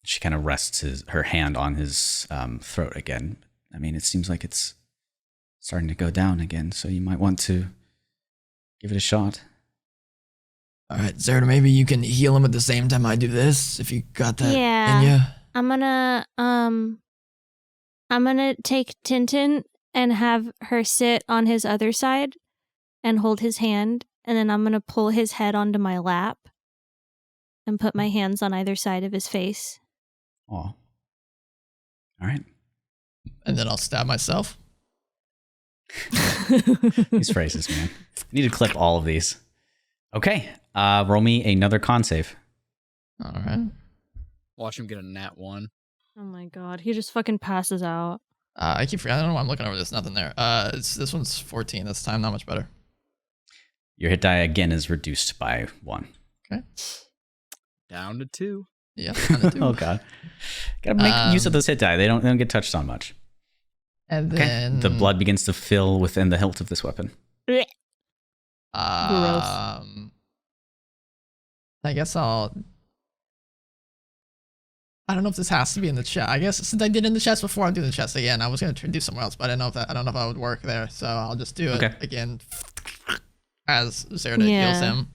she kind of rests her hand on his throat again. I mean, it seems like it's starting to go down again, so you might want to give it a shot. All right, Sarah, maybe you can heal him at the same time I do this, if you got that Yeah. in you. I'm gonna take Tintin and have her sit on his other side and hold his hand, and then I'm gonna pull his head onto my lap and put my hands on either side of his face. Aw. All right. And then I'll stab myself. These phrases, man. You need to clip all of these. Okay. Roll me another con save. All right. Watch him get a nat 1. Oh my god, he just fucking passes out. I keep forgetting. I don't know why I'm looking over this. Nothing there. This one's 14 this time. Not much better. Your hit die again is reduced by 1. Okay. Down to 2. Yeah. kinda do. Oh god. Gotta make use of those hit die. They don't get touched on much. And Okay. then The blood begins to fill within the hilt of this weapon. I guess I don't know if this has to be in the chest. I guess since I did it in the chest before, I'll do the chest again. I was gonna do somewhere else, but I don't know if that would work there. So I'll just do it Okay. again as Zerda Yeah. heals him.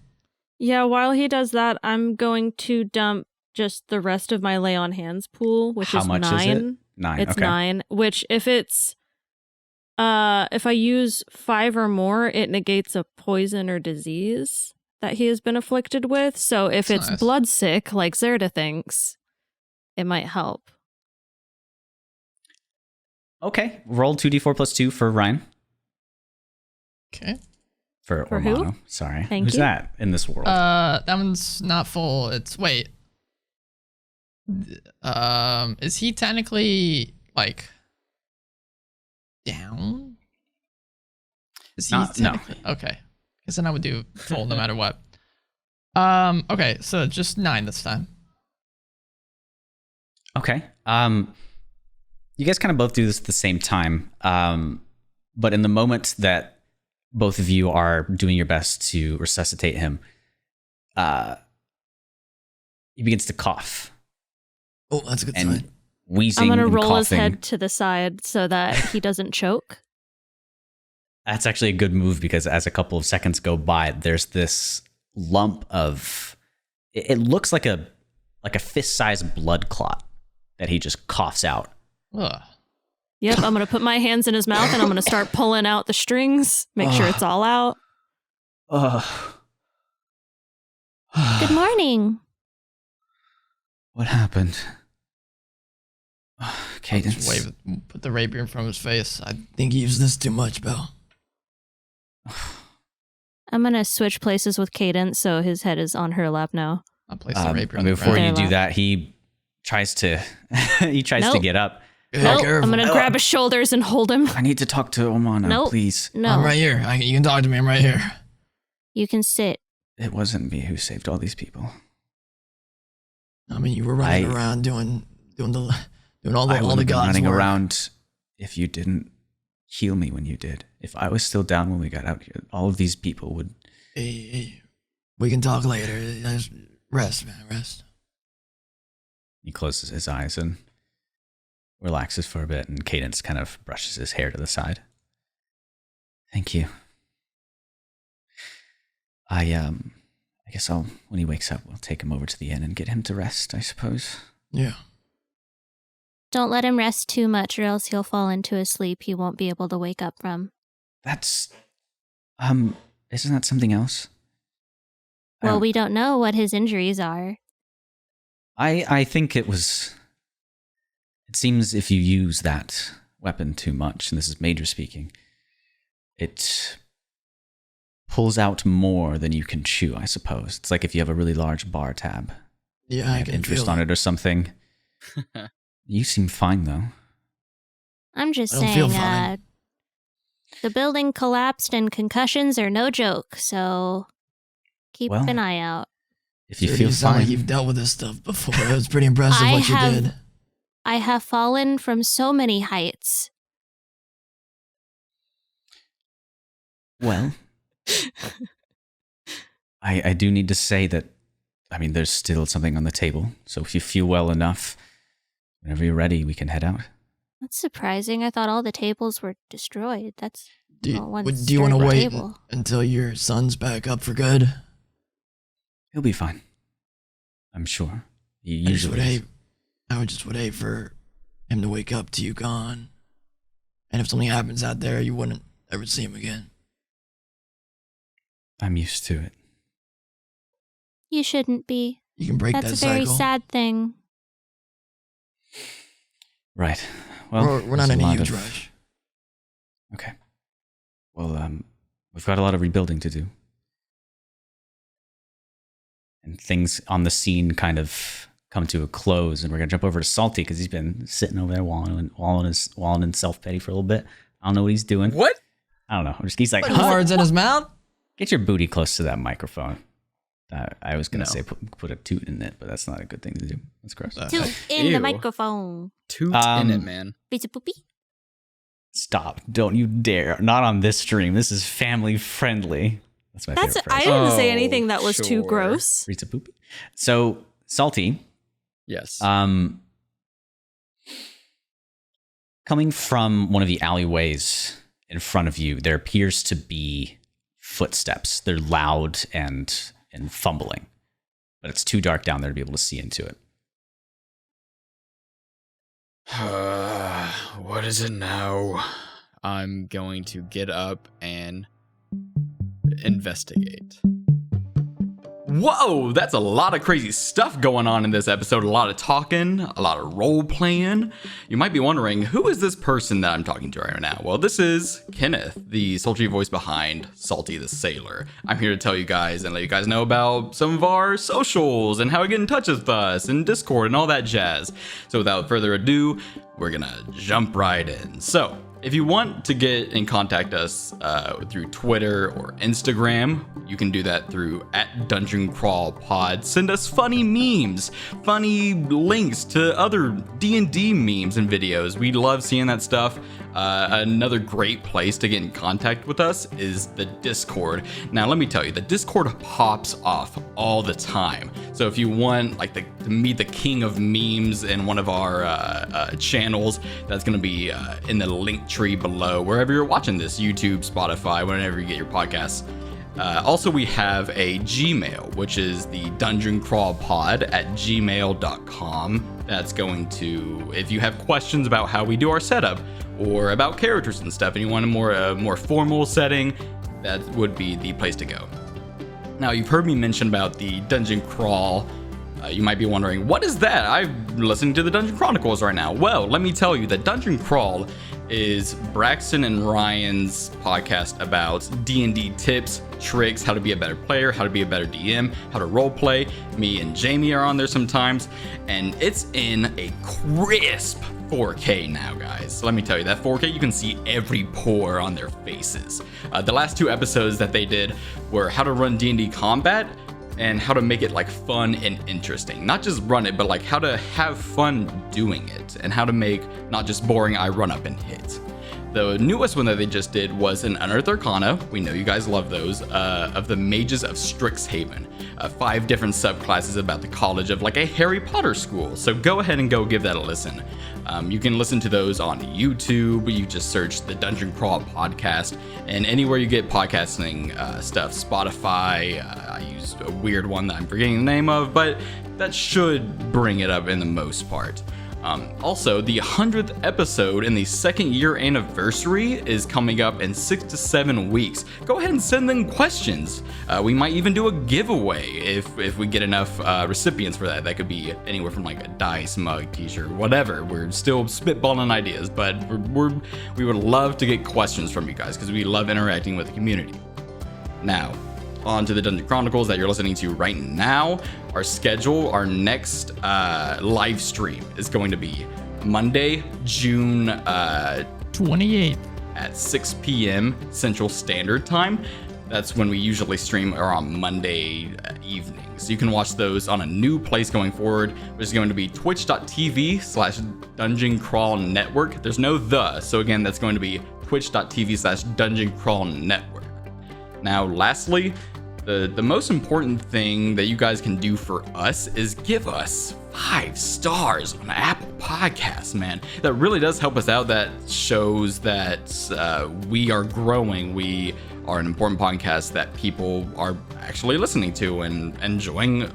Yeah, while he does that, I'm going to dump just the rest of my lay on hands pool, which How is much 9. is it? 9. It's okay. 9, which if I use 5 or more, it negates a poison or disease that he has been afflicted with. So if That's it's nice. blood sick, like Zerda thinks, it might help. Okay. Roll 2d4 plus 2 for Ryan. Okay. For who? Ormano. Sorry. Thank Who's you. that in this world? That one's not full. It's wait. Is he technically like down? Is he No. technically okay? Because then I would do full no matter what. Okay, so just 9 this time. Okay. You guys kind of both do this at the same time. But in the moment that both of you are doing your best to resuscitate him, he begins to cough Oh, that's a good and sign. wheezing I'm going to and roll his coughing. head to the side so that he doesn't choke. That's actually a good move because as a couple of seconds go by, there's this lump of. It looks like a fist-sized blood clot that he just coughs out. Ugh. Yep, I'm going to put my hands in his mouth and I'm going to start pulling out the strings, make sure it's all out. Good morning. What happened? Just Cadence. Put the rapier in front of his face. I think he used this too much, Bill. I'm going to switch places with Cadence so his head is on her lap now. I'll place the rapier on the Before ground. you do that, he tries to to Nope. get up. Nope, Careful. I'm going to grab his shoulders and hold him. I need to talk to Omana, Nope. please. No, I'm right here. You can talk to me. I'm right here. You can sit. It wasn't me who saved all these people. I mean, you were running I- around doing all I the wouldn't all the have been gods running work. around if you didn't heal me when you did. If I was still down when we got out here, all of these people would. Hey, we can talk later. Just rest, man. Rest. He closes his eyes and relaxes for a bit, and Cadence kind of brushes his hair to the side. Thank you. I guess when he wakes up, we'll take him over to the inn and get him to rest, I suppose. Yeah. Don't let him rest too much or else he'll fall into a sleep he won't be able to wake up from. That's, isn't that something else? Well, we don't know what his injuries are. I think it seems if you use that weapon too much, and this is Major speaking, it pulls out more than you can chew, I suppose. It's like if you have a really large bar tab. Yeah, You I have can interest feel on it or something. You seem fine, though. I'm just I don't feel saying, fine. the building collapsed and concussions are no joke, so keep Well, an eye out. If you Sir, feel sound like fine. you've dealt with this stuff before. It was pretty impressive I what you have- did. I have fallen from so many heights. Well, I do need to say that, I mean, there's still something on the table. So if you feel well enough, whenever you're ready, we can head out. That's surprising. I thought all the tables were destroyed. That's Do all one do you want to sturdy wait table. until your son's back up for good? He'll be fine. I'm sure. He I just would usually is. hate. I would just would hate for him to wake up to you gone, and if something happens out there, you wouldn't ever see him again. I'm used to it. You shouldn't be. You can break That's that a very cycle. sad thing. Right. Well, we're not there's in a lot huge of- rush. Okay. Well, we've got a lot of rebuilding to do. And things on the scene kind of come to a close, and we're gonna jump over to Salty because he's been sitting over there wallowing in self-pity for a little bit. I don't know what he's doing. What? I don't know. He's like, Putting words in his mouth. get your booty close to that microphone. I was gonna No. say put a toot in it, but that's not a good thing to do. That's gross. Toot in Ew. the microphone. Toot in it, Um, man. Piece of poopy. Stop! Don't you dare! Not on this stream. This is family friendly. That's my That's favorite I phrase. didn't say Oh, anything that was too sure. gross. Rita poopy. So Salty, Yes. coming from one of the alleyways in front of you, there appears to be footsteps. They're loud and fumbling. but it's too dark down there to be able to see into it. What is it now? I'm going to get up and investigate. Whoa, that's a lot of crazy stuff going on in this episode. A lot of talking, a lot of role playing. You might be wondering, who is this person that I'm talking to right now? Well, this is Kenneth, the sultry voice behind Salty the Sailor. I'm here to tell you guys and let you guys know about some of our socials and how to get in touch with us and Discord and all that jazz. So without further ado, we're gonna jump right in. So, if you want to get in contact us through Twitter or Instagram, you can do that through @DungeonCrawlPod. Send us funny memes, funny links to other D&D memes and videos. We love seeing that stuff. Another great place to get in contact with us is the Discord. Now, let me tell you, the Discord pops off all the time. So if you want to meet the king of memes in one of our channels, that's going to be in the link tree below, wherever you're watching this, YouTube, Spotify, whenever you get your podcasts. Also, we have a Gmail, which is the dungeoncrawlpod@gmail.com. That's going to, if you have questions about how we do our setup or about characters and stuff, and you want a more formal setting, that would be the place to go. Now, you've heard me mention about the Dungeon Crawl. You might be wondering, what is that? I'm listening to the Dungeon Chronicles right now. Well, let me tell you, the Dungeon Crawl is Braxton and Ryan's podcast about D&D tips, tricks, how to be a better player, how to be a better DM, how to roleplay. Me and Jamie are on there sometimes, and it's in a crisp 4K now, guys. So let me tell you, that 4K, you can see every pore on their faces. The last 2 episodes that they did were how to run D&D combat and how to make it fun and interesting. Not just run it, but how to have fun doing it, and how to make not just boring I run up and hit. The newest one that they just did was an Unearthed Arcana. We know you guys love those, of the Mages of Strixhaven. 5 different subclasses about the college of a Harry Potter school. So go ahead and go give that a listen. You can listen to those on YouTube. You just search the Dungeon Crawl podcast, and anywhere you get podcasting stuff, Spotify. I used a weird one that I'm forgetting the name of, but that should bring it up in the most part. Also, the 100th episode and the 2nd year anniversary is coming up in 6 to 7 weeks. Go ahead and send them questions. We might even do a giveaway if we get enough recipients for that. That could be anywhere from a dice, mug, t-shirt, whatever. We're still spitballing ideas, but we would love to get questions from you guys because we love interacting with the community. Now, on to the Dungeon Chronicles that you're listening to right now. Our schedule, our next live stream is going to be Monday, June 28th at 6 p.m. Central Standard Time. That's when we usually stream, or on Monday evenings. You can watch those on a new place going forward, which is going to be twitch.tv/Dungeon Crawl Network. There's no the, so again, that's going to be twitch.tv/Dungeon Crawl Network. Now, lastly, the most important thing that you guys can do for us is give us 5 stars on Apple Podcasts, man. That really does help us out. That shows that we are growing. We are an important podcast that people are actually listening to and enjoying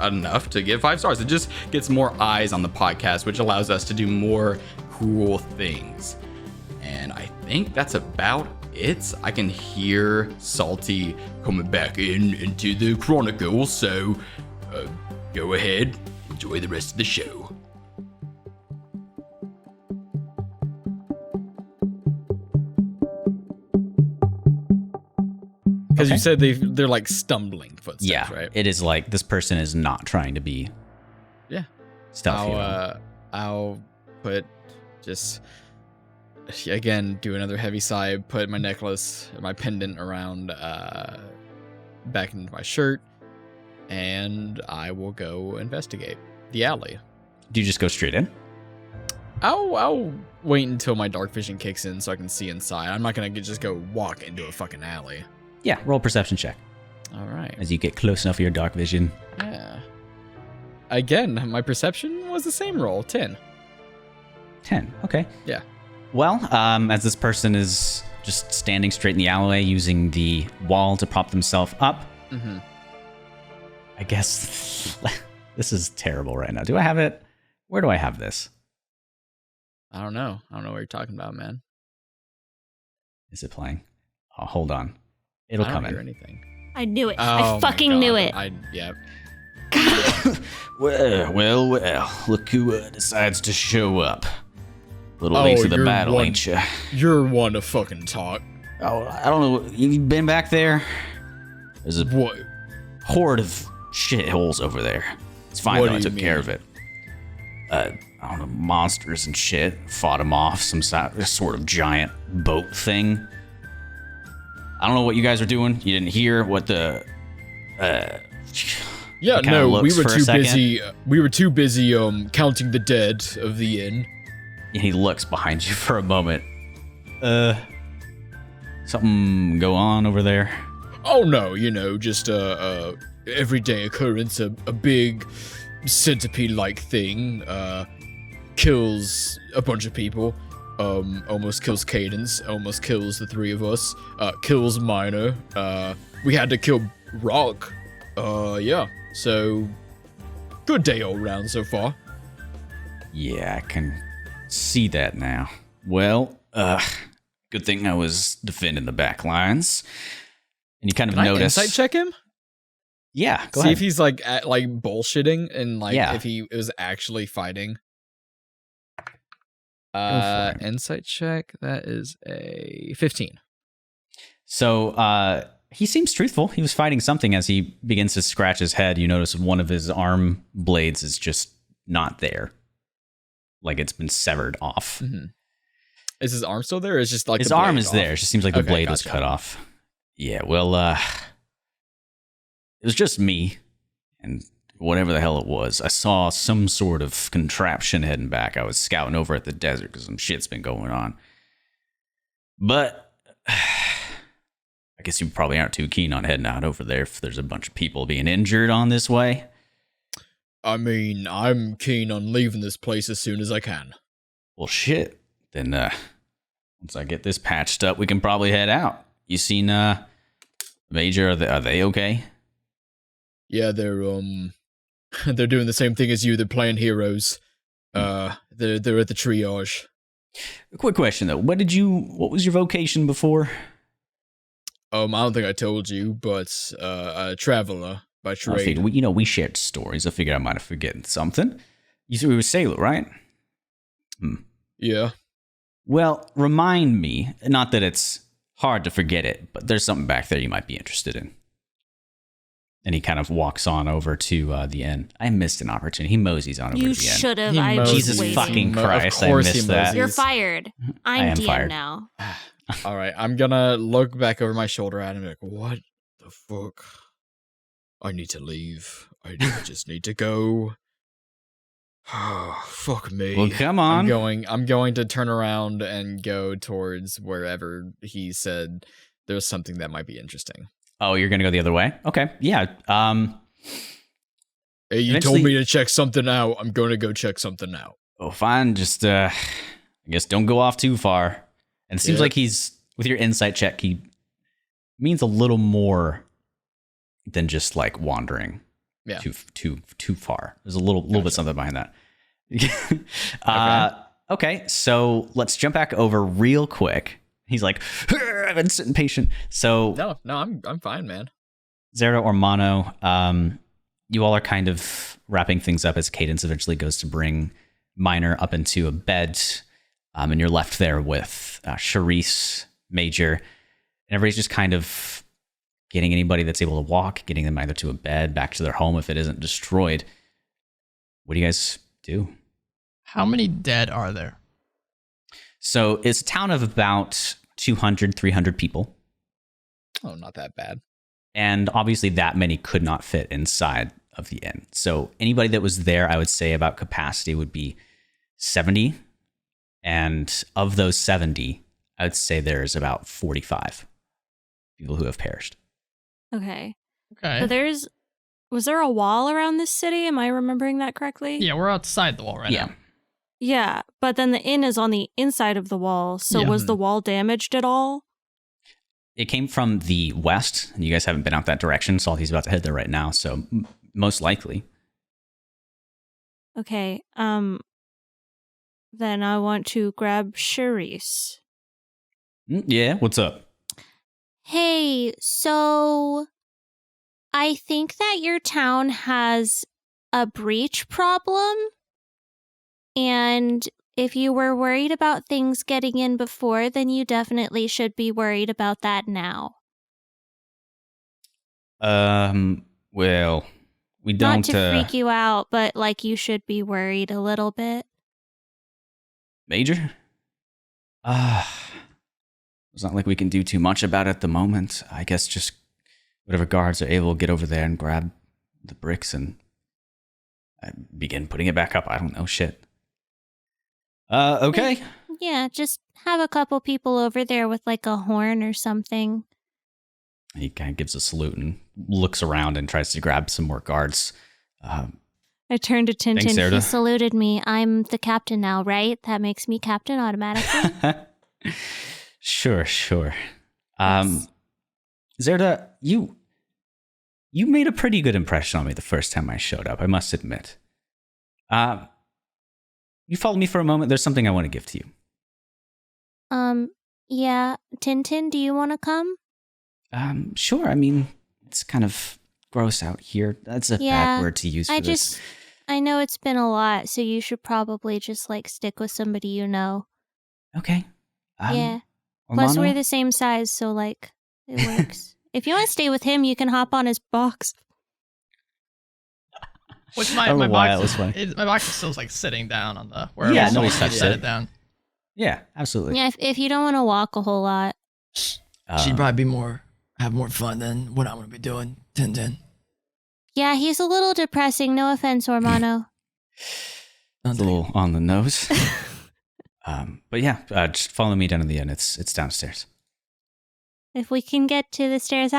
enough to give 5 stars. It just gets more eyes on the podcast, which allows us to do more cool things. And I think that's about it. I can hear Salty coming back into the Chronicles, so go ahead, enjoy the rest of the show. Because you said they're like stumbling footsteps, Yeah, right? it is this person is not trying to be stealthy. I'll put just... Again, do another heavy sigh, put my necklace, my pendant around back into my shirt, and I will go investigate the alley. Do you just go straight in? I'll wait until my dark vision kicks in so I can see inside. I'm not going to just go walk into a fucking alley. Yeah, roll a perception check. All right. As you get close enough for your dark vision. Yeah. Again, my perception was the same roll, 10. 10, okay. Yeah. Well, as this person is just standing straight in the alleyway using the wall to prop themselves up, Mm-hmm. I I guess this is terrible right now. Do I have it? Where do I have this? I don't know. I don't know what you're talking about, man. Is it playing? Oh, hold on. It'll come in. Hear anything. I knew it. Oh I fucking knew it. Yeah. Well. Look who decides to show up. Little late to the battle, ain't you? You're one to fucking talk. Oh, I don't know. You been back there? There's a What? horde of shitholes over there. It's fine What though. I do you took care of it. I don't know, monsters and shit. Fought them off. Some sort of giant boat thing. I don't know what you guys are doing. You didn't hear what the. Yeah, no, we were for a too second. busy. We were too busy counting the dead of the inn. And he looks behind you for a moment. Something go on over there? Oh no, just everyday occurrence. A big centipede-like thing kills a bunch of people. Almost kills Cadence. Almost kills the three of us. Kills Minor. We had to kill Rock. Yeah. So good day all round so far. Yeah, I can see that now. Well, good thing I was defending the back lines. And you kind of Can I notice. insight check him? Yeah, go See ahead. if he's like bullshitting and like Yeah. if he was actually fighting. for it. Insight check. That is a 15. So he seems truthful. He was fighting something. As he begins to scratch his head, you notice one of his arm blades is just not there. Like it's been severed off. Mm-hmm. Is his arm still there? Or is just like His the blade arm is off? there. It just seems like the Okay, blade was gotcha. cut off. Yeah, well, it was just me. And whatever the hell it was, I saw some sort of contraption heading back. I was scouting over at the desert because some shit's been going on. But I guess you probably aren't too keen on heading out over there if there's a bunch of people being injured on this way. I mean, I'm keen on leaving this place as soon as I can. Well, shit. Then once I get this patched up, we can probably head out. You seen Major? Are they okay? Yeah, they're they're doing the same thing as you. They're playing heroes. They're at the triage. A quick question though. What was your vocation before? I don't think I told you, but a traveler by I trade. figured, we shared stories. I figured I might have forgotten something. You said we were sailor, right? Yeah. Well, remind me, not that it's hard to forget it, but there's something back there you might be interested in. And he kind of walks on over to the inn. I missed an opportunity. He moseys on over You to the inn. should have. He I was Jesus waiting. fucking Christ, Of course I he missed that. moseys. You're fired. I I'm am DM fired. now. All right, I'm gonna look back over my shoulder at him and be like, what the fuck? I need to leave. I just need to go. Fuck me. Well, come on. I'm going to turn around and go towards wherever he said there's something that might be interesting. Oh, you're going to go the other way? Okay. Yeah. Hey, you Eventually- told me to check something out. I'm going to go check something out. Oh, fine. Just, I guess don't go off too far. And it seems Yeah. like with your insight check, he means a little more than just like wandering Yeah. too far. There's a little bit Gotcha. something behind that. Okay. So let's jump back over real quick. He's like, I've been sitting patient. So No, I'm fine, man. Zero or Mono, you all are kind of wrapping things up as Cadence eventually goes to bring Minor up into a bed. And you're left there with Charisse, Major, and everybody's just kind of getting anybody that's able to walk, getting them either to a bed, back to their home if it isn't destroyed. What do you guys do? How many dead are there? So it's a town of about 200, 300 people. Oh, not that bad. And obviously that many could not fit inside of the inn. So anybody that was there, I would say about capacity would be 70. And of those 70, I would say there's about 45 people who have perished. Okay. Okay. So was there a wall around this city? Am I remembering that correctly? Yeah, we're outside the wall right Yeah. now. Yeah, but then the inn is on the inside of the wall. So Yeah. was the wall damaged at all? It came from the west, and you guys haven't been out that direction. Salty's about to head there right now. So most likely. Okay. Then I want to grab Charisse. Yeah, what's up? Hey, so I think that your town has a breach problem. And if you were worried about things getting in before, then you definitely should be worried about that now. Well, we don't... Not to freak you out, but like you should be worried a little bit. Major? It's not like we can do too much about it at the moment. I guess just whatever guards are able to get over there and grab the bricks and begin putting it back up. I don't know shit. Okay. Yeah, just have a couple people over there with like a horn or something. He kind of gives a salute and looks around and tries to grab some more guards. I turned to Tintin. Thanks, Zerda. He saluted me. I'm the captain now, right? That makes me captain automatically. Sure. Zerda, you made a pretty good impression on me the first time I showed up, I must admit. You followed me for a moment. There's something I want to give to you. Yeah. Tintin, do you want to come? Sure. I mean, it's kind of gross out here. That's a bad word to use for this. I know it's been a lot, so you should probably just like stick with somebody you know. Okay. Yeah. Ormano? Plus, we're the same size, so like it works. If you want to stay with him, you can hop on his box. Which I don't know why that was funny. My box is still like sitting down on the where Yeah, I no, he's touched set it. it down. Yeah, absolutely. Yeah, if you don't want to walk a whole lot. She'd probably have more fun than what I'm gonna be doing. Tintin. Yeah, he's a little depressing. No offense, Ormano. It's a little on the nose. But yeah, just follow me down to the end. It's downstairs. If we can get to the stairs,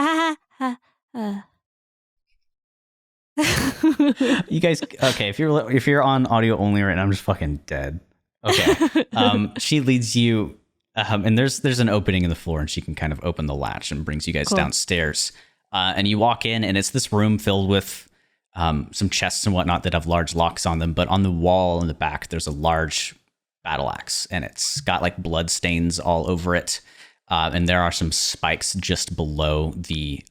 You guys, okay? If you're on audio only right now, I'm just fucking dead. Okay. She leads you, and there's an opening in the floor, and she can kind of open the latch and brings you guys downstairs. And you walk in, and it's this room filled with some chests and whatnot that have large locks on them. But on the wall in the back, there's a large battle axe, and it's got like blood stains all over it. And there are some spikes just below the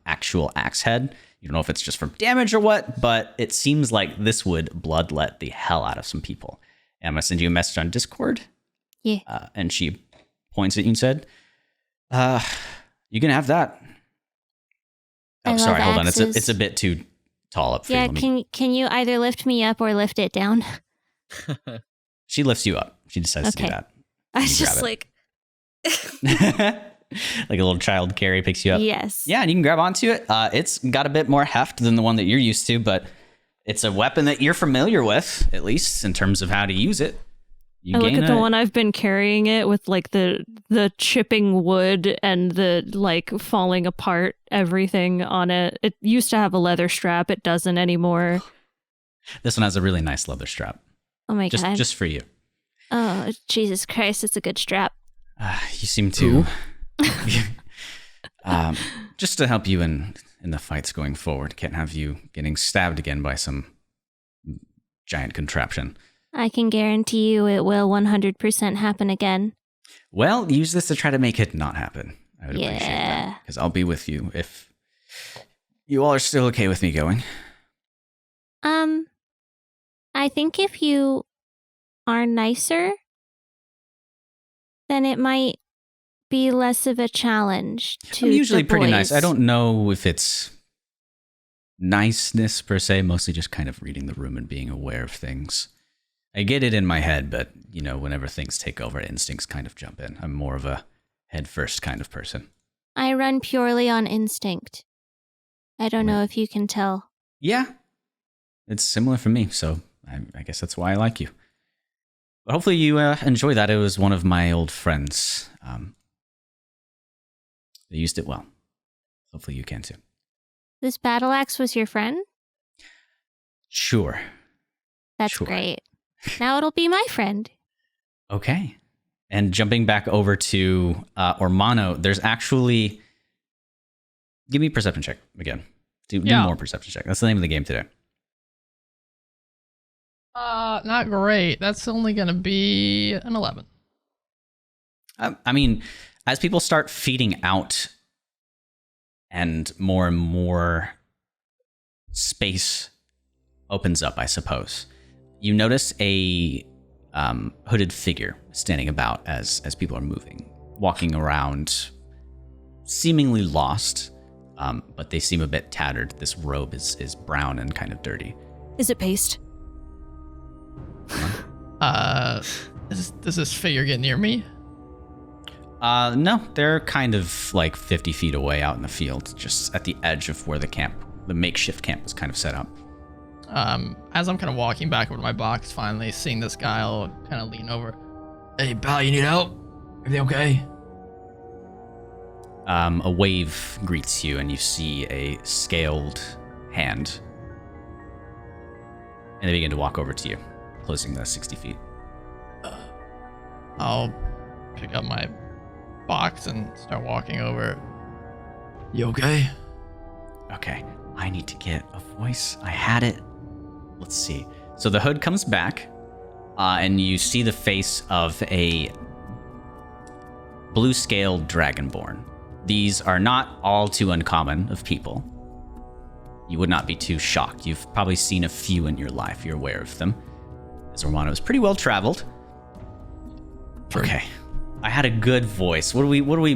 actual axe head. You don't know if it's just from damage or what, but it seems like this would bloodlet the hell out of some people. And I'm going to send you a message on Discord. Yeah. And she points at you and said, you can have that. Oh, sorry, hold on. It's a bit too tall up for you. Yeah, can you either lift me up or lift it down? She lifts you up. She decides to do that. I was just like... Like a little child carry picks you up. Yes. Yeah, and you can grab onto it. It's got a bit more heft than the one that you're used to, but it's a weapon that you're familiar with, at least in terms of how to use it. I look at the one I've been carrying it with like the chipping wood and the like falling apart everything on it. It used to have a leather strap. It doesn't anymore. This one has a really nice leather strap. Oh my God. Just for you. Oh, Jesus Christ. It's a good strap. You seem to... just to help you in the fights going forward. Can't have you getting stabbed again by some giant contraption. I can guarantee you it will 100% happen again. Well, use this to try to make it not happen. I would appreciate that. Because I'll be with you if you all are still okay with me going. I think if you are nicer, then it might be less of a challenge to I'm usually the pretty boys. nice. I don't know if it's niceness per se, mostly just kind of reading the room and being aware of things. I get it in my head, but, you know, whenever things take over, instincts kind of jump in. I'm more of a head first kind of person. I run purely on instinct. I don't know if you can tell. Yeah. It's similar for me, so I guess that's why I like you. But hopefully you enjoy that. It was one of my old friends. They used it well. Hopefully you can too. This battle axe was your friend? Sure. That's great. Now it'll be my friend. Okay. And jumping back over to Ormano, there's actually... Give me a perception check again. Do more perception check. That's the name of the game today. Not great. That's only gonna be an 11. I mean, as people start feeding out and more space opens up, I suppose, you notice a hooded figure standing about as people are moving, walking around, seemingly lost, but they seem a bit tattered. This robe is brown and kind of dirty. Is it paste? Does this figure get near me? No, they're kind of like 50 feet away out in the field, just at the edge of where the makeshift camp was kind of set up. As I'm kind of walking back over to my box, finally seeing this guy, I'll kind of lean over. Hey, pal, you need help? Everything okay? A wave greets you, and you see a scaled hand. And they begin to walk over to you, closing the 60 feet. I'll pick up my box and start walking over. You okay? Okay, I need to get a voice. I had it. Let's see. So the hood comes back, and you see the face of a blue-scaled dragonborn. These are not all too uncommon of people. You would not be too shocked. You've probably seen a few in your life. You're aware of them. As Romano is pretty well traveled. Okay, I had a good voice. What do we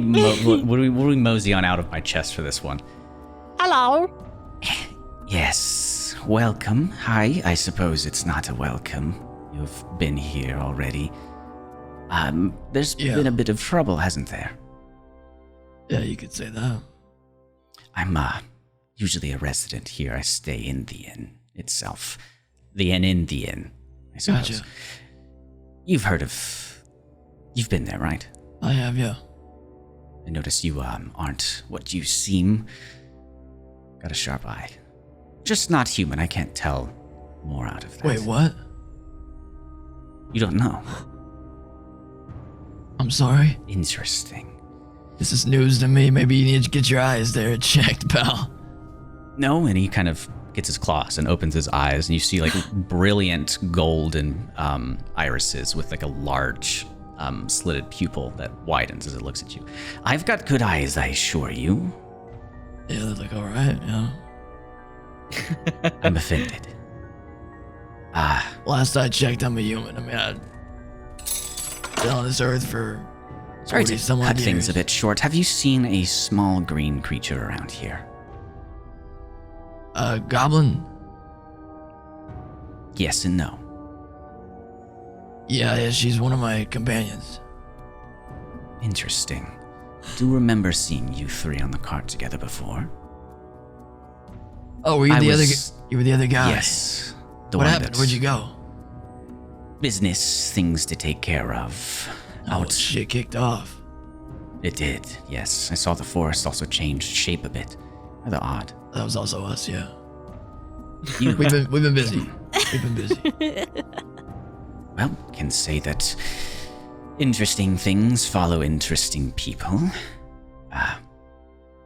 mosey on out of my chest for this one? Hello. Yes, welcome. Hi, I suppose it's not a welcome. You've been here already. There's been a bit of trouble, hasn't there? Yeah, you could say that. I'm usually a resident here. I stay in the inn itself. The inn in the inn, I suppose. Gotcha. You've been there, right? I have, yeah. I notice you aren't what you seem. Got a sharp eye. Just not human. I can't tell more out of that. Wait, what? You don't know. I'm sorry. Interesting. This is news to me. Maybe you need to get your eyes there checked, pal. No, and he kind of gets his claws and opens his eyes, and you see like brilliant golden irises with like a large slitted pupil that widens as it looks at you. I've got good eyes, I assure you. Yeah, they look all right, yeah. I'm offended. Last I checked, I'm a human. I mean, I've been on this earth for Sorry to 40-some cut odd things a years. bit short. Have you seen a small green creature around here? Goblin? Yes and no. Yeah, she's one of my companions. Interesting. Do remember seeing you three on the cart together before? Oh, were you you were the other guy? Yes. What happened? Where'd you go? Business, things to take care of. Oh, shit kicked off. It did, yes. I saw the forest also changed shape a bit. Rather odd. That was also us, yeah. You, We've been busy. We've been busy. well, can say that interesting things follow interesting people.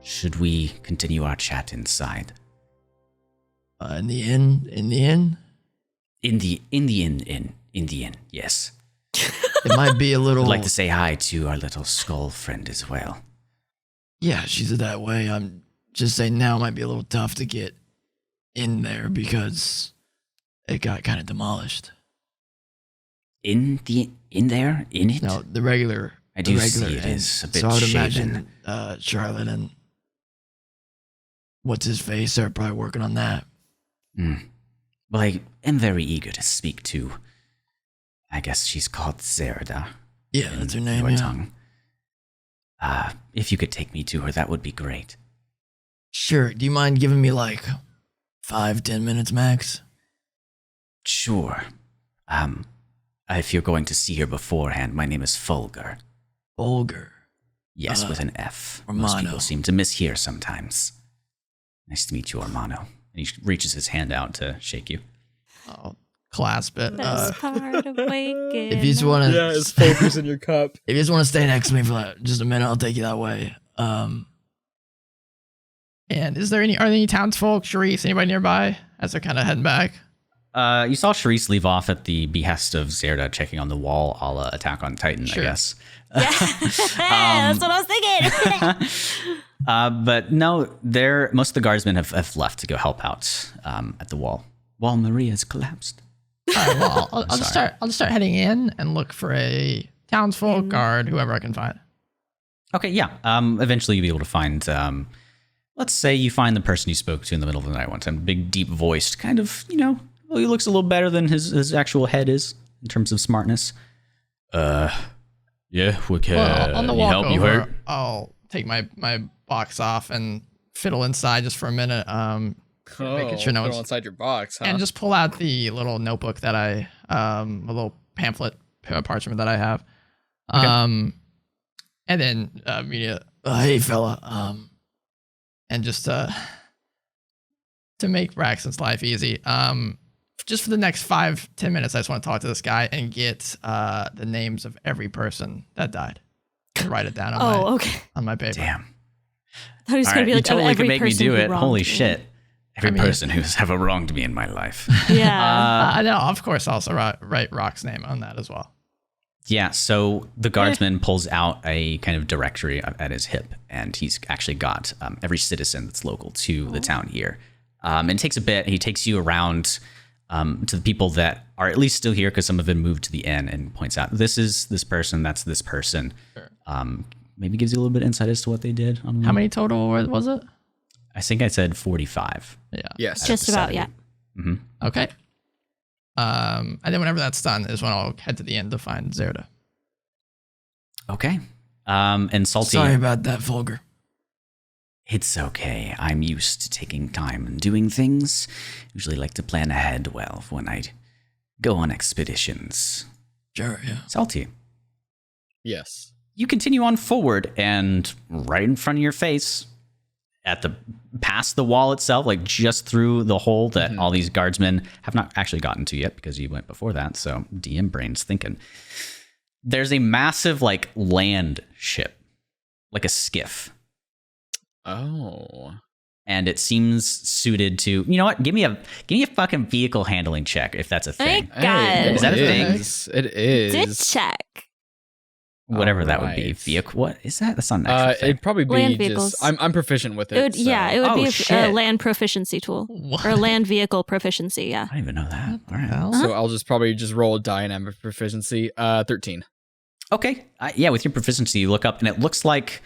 Should we continue our chat inside? In the inn? In the inn, yes. It might be a little. I'd like to say hi to our little skull friend as well. Yeah, she's that way. I'm just saying now it might be a little tough to get in there because it got kind of demolished. In it? No, the regular. I do the regular see it inn. is a bit So I would shaven. imagine Charlotte and what's his face are probably working on that. Well, I am very eager to speak to. I guess she's called Zerda. Yeah, that's her name. Your Yeah. tongue. If you could take me to her, that would be great. Sure. Do you mind giving me like 5-10 minutes max? Sure. If you're going to see her beforehand, my name is Fulgur. Bulger. Yes, with an F. Romano. Most people seem to mishear sometimes. Nice to meet you, Romano. And he reaches his hand out to shake you. I'll clasp it. Best part of waking. If you just want to, it's focus in your cup. if you just want to stay next to me for like just a minute, I'll take you that way. And are there any townsfolk, Sharice, anybody nearby as they're kind of heading back? You saw Sharice leave off at the behest of Zerda, checking on the wall, a la Attack on Titan, Sure. I guess. That's what I was thinking. But no, most of the guardsmen have left to go help out at the wall. Wall Maria's collapsed. All right, well, I'll just start heading in and look for a townsfolk, guard, whoever I can find. Okay, yeah. Eventually you'll be able to find, let's say you find the person you spoke to in the middle of the night one time. Big, deep voiced, kind of, he looks a little better than his actual head is in terms of smartness. Yeah, we can. Well, on the walk help over, you hurt? I'll take my box off and fiddle inside just for a minute. Making sure no one's inside your box, huh? and just pull out the little notebook that a little pamphlet parchment that I have. Okay. And then media, Hey, fella. and just to make Braxton's life easy, just for the next 5-10 minutes, I just want to talk to this guy and get the names of every person that died and write it down on my paper. Damn. I thought he was All going right, to be you like, totally every can make me person do who it. wronged Holy me. shit. Every person who's ever wronged me in my life. Yeah. No, of course, I'll also write Rock's name on that as well. Yeah, so the guardsman pulls out a kind of directory at his hip, and he's actually got every citizen that's local to the town here. And it takes a bit. He takes you around to the people that are at least still here, because some of them moved to the inn, and points out, this is this person, that's this person. Sure. Maybe gives you a little bit of insight as to what they did. How many total was it? I think I said 45. Yeah. Yes. Just about, yeah. Mm-hmm. Okay. And then whenever that's done is when I'll head to the inn to find Zerda. Okay. And Salty. Sorry about that, Vulgar. It's okay. I'm used to taking time and doing things. Usually like to plan ahead well when I go on expeditions. Sure, yeah. Salty. Yes. You continue on forward, and right in front of your face, past the wall itself, like just through the hole that all these guardsmen have not actually gotten to yet because you went before that. So DM brain's thinking. There's a massive like land ship, like a skiff. Oh. And it seems suited to, you know what? Give me a fucking vehicle handling check if that's a thing. Thank God. Is that a thing? It is. Did check. Whatever that would be. Alright. Vehicle. What is that? That's not an actual thing. It'd probably be Land just. vehicles. I'm proficient with it. It would, so- yeah, it would Oh, be a shit. land proficiency tool. What? Or land vehicle proficiency, yeah. I didn't even know that. All right. Hell? So I'll just probably roll a die and have a proficiency. 13. Okay. Yeah, with your proficiency, you look up, and it looks like,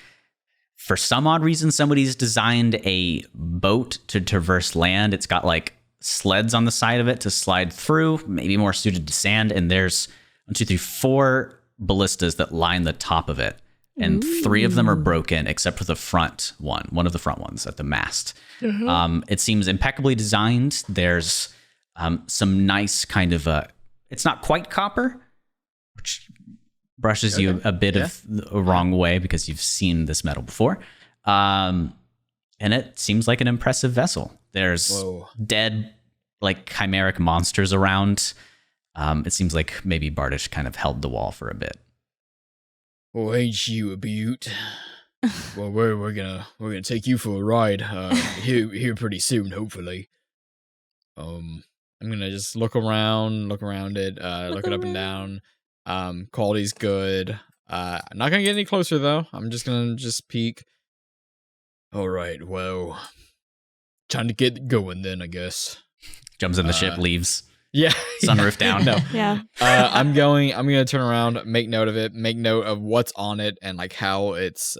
for some odd reason, somebody's designed a boat to traverse land. It's got like sleds on the side of it to slide through, maybe more suited to sand. And there's 1, 2, 3, 4 ballistas that line the top of it. And 3 of them are broken, except for the front one of the front ones at the mast. It seems impeccably designed. There's some nice kind of it's not quite copper, which brushes you a bit of a wrong way because you've seen this metal before. And it seems like an impressive vessel. There's dead, like, chimeric monsters around. It seems like maybe Bardish kind of held the wall for a bit. Well, ain't you a beaut? Well, we're gonna take you for a ride here pretty soon, hopefully. I'm gonna just look around it, look it up and down. Quality's good. I'm not gonna get any closer though. I'm just gonna peek. All right, well, time to get going then, I guess. Jumps in the ship, leaves. Yeah, Sunroof down. No. Yeah. I'm gonna turn around, make note of it, make note of what's on it and like how it's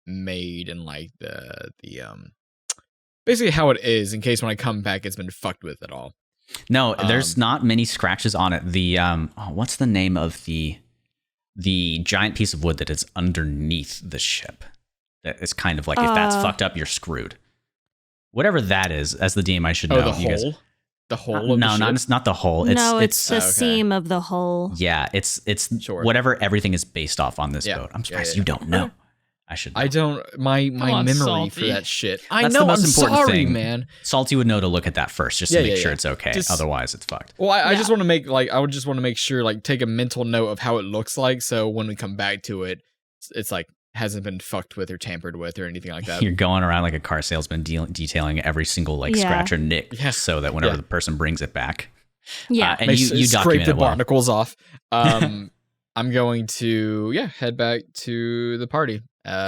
made and like the basically how it is in case when I come back it's been fucked with at all. No, there's not many scratches on it. The what's the name of the giant piece of wood that is underneath the ship? That is kind of like, if that's fucked up, you're screwed. Whatever that is, as the DM, I should know. Oh, the hole. The hole. No, of the ship? not the hole. It's the okay. seam of the hull. Yeah, it's Sure. whatever everything is based off on this Yeah. boat. I'm surprised Yeah. you don't know. I should know. I don't. My on, memory Salty. for that shit. That's I know. the most I'm important sorry, thing. man. Salty would know to look at that first, just to Yeah, make yeah, sure yeah. it's okay. Just- Otherwise, it's fucked. Well, I just want to make I would just want to make sure, like, take a mental note of how it looks like, so when we come back to it, it's like, hasn't been fucked with or tampered with or anything like that. You're going around like a car salesman detailing every single like scratch or nick so that whenever the person brings it back. Yeah. And you scrape document the it well. barnacles off. I'm going to head back to the party.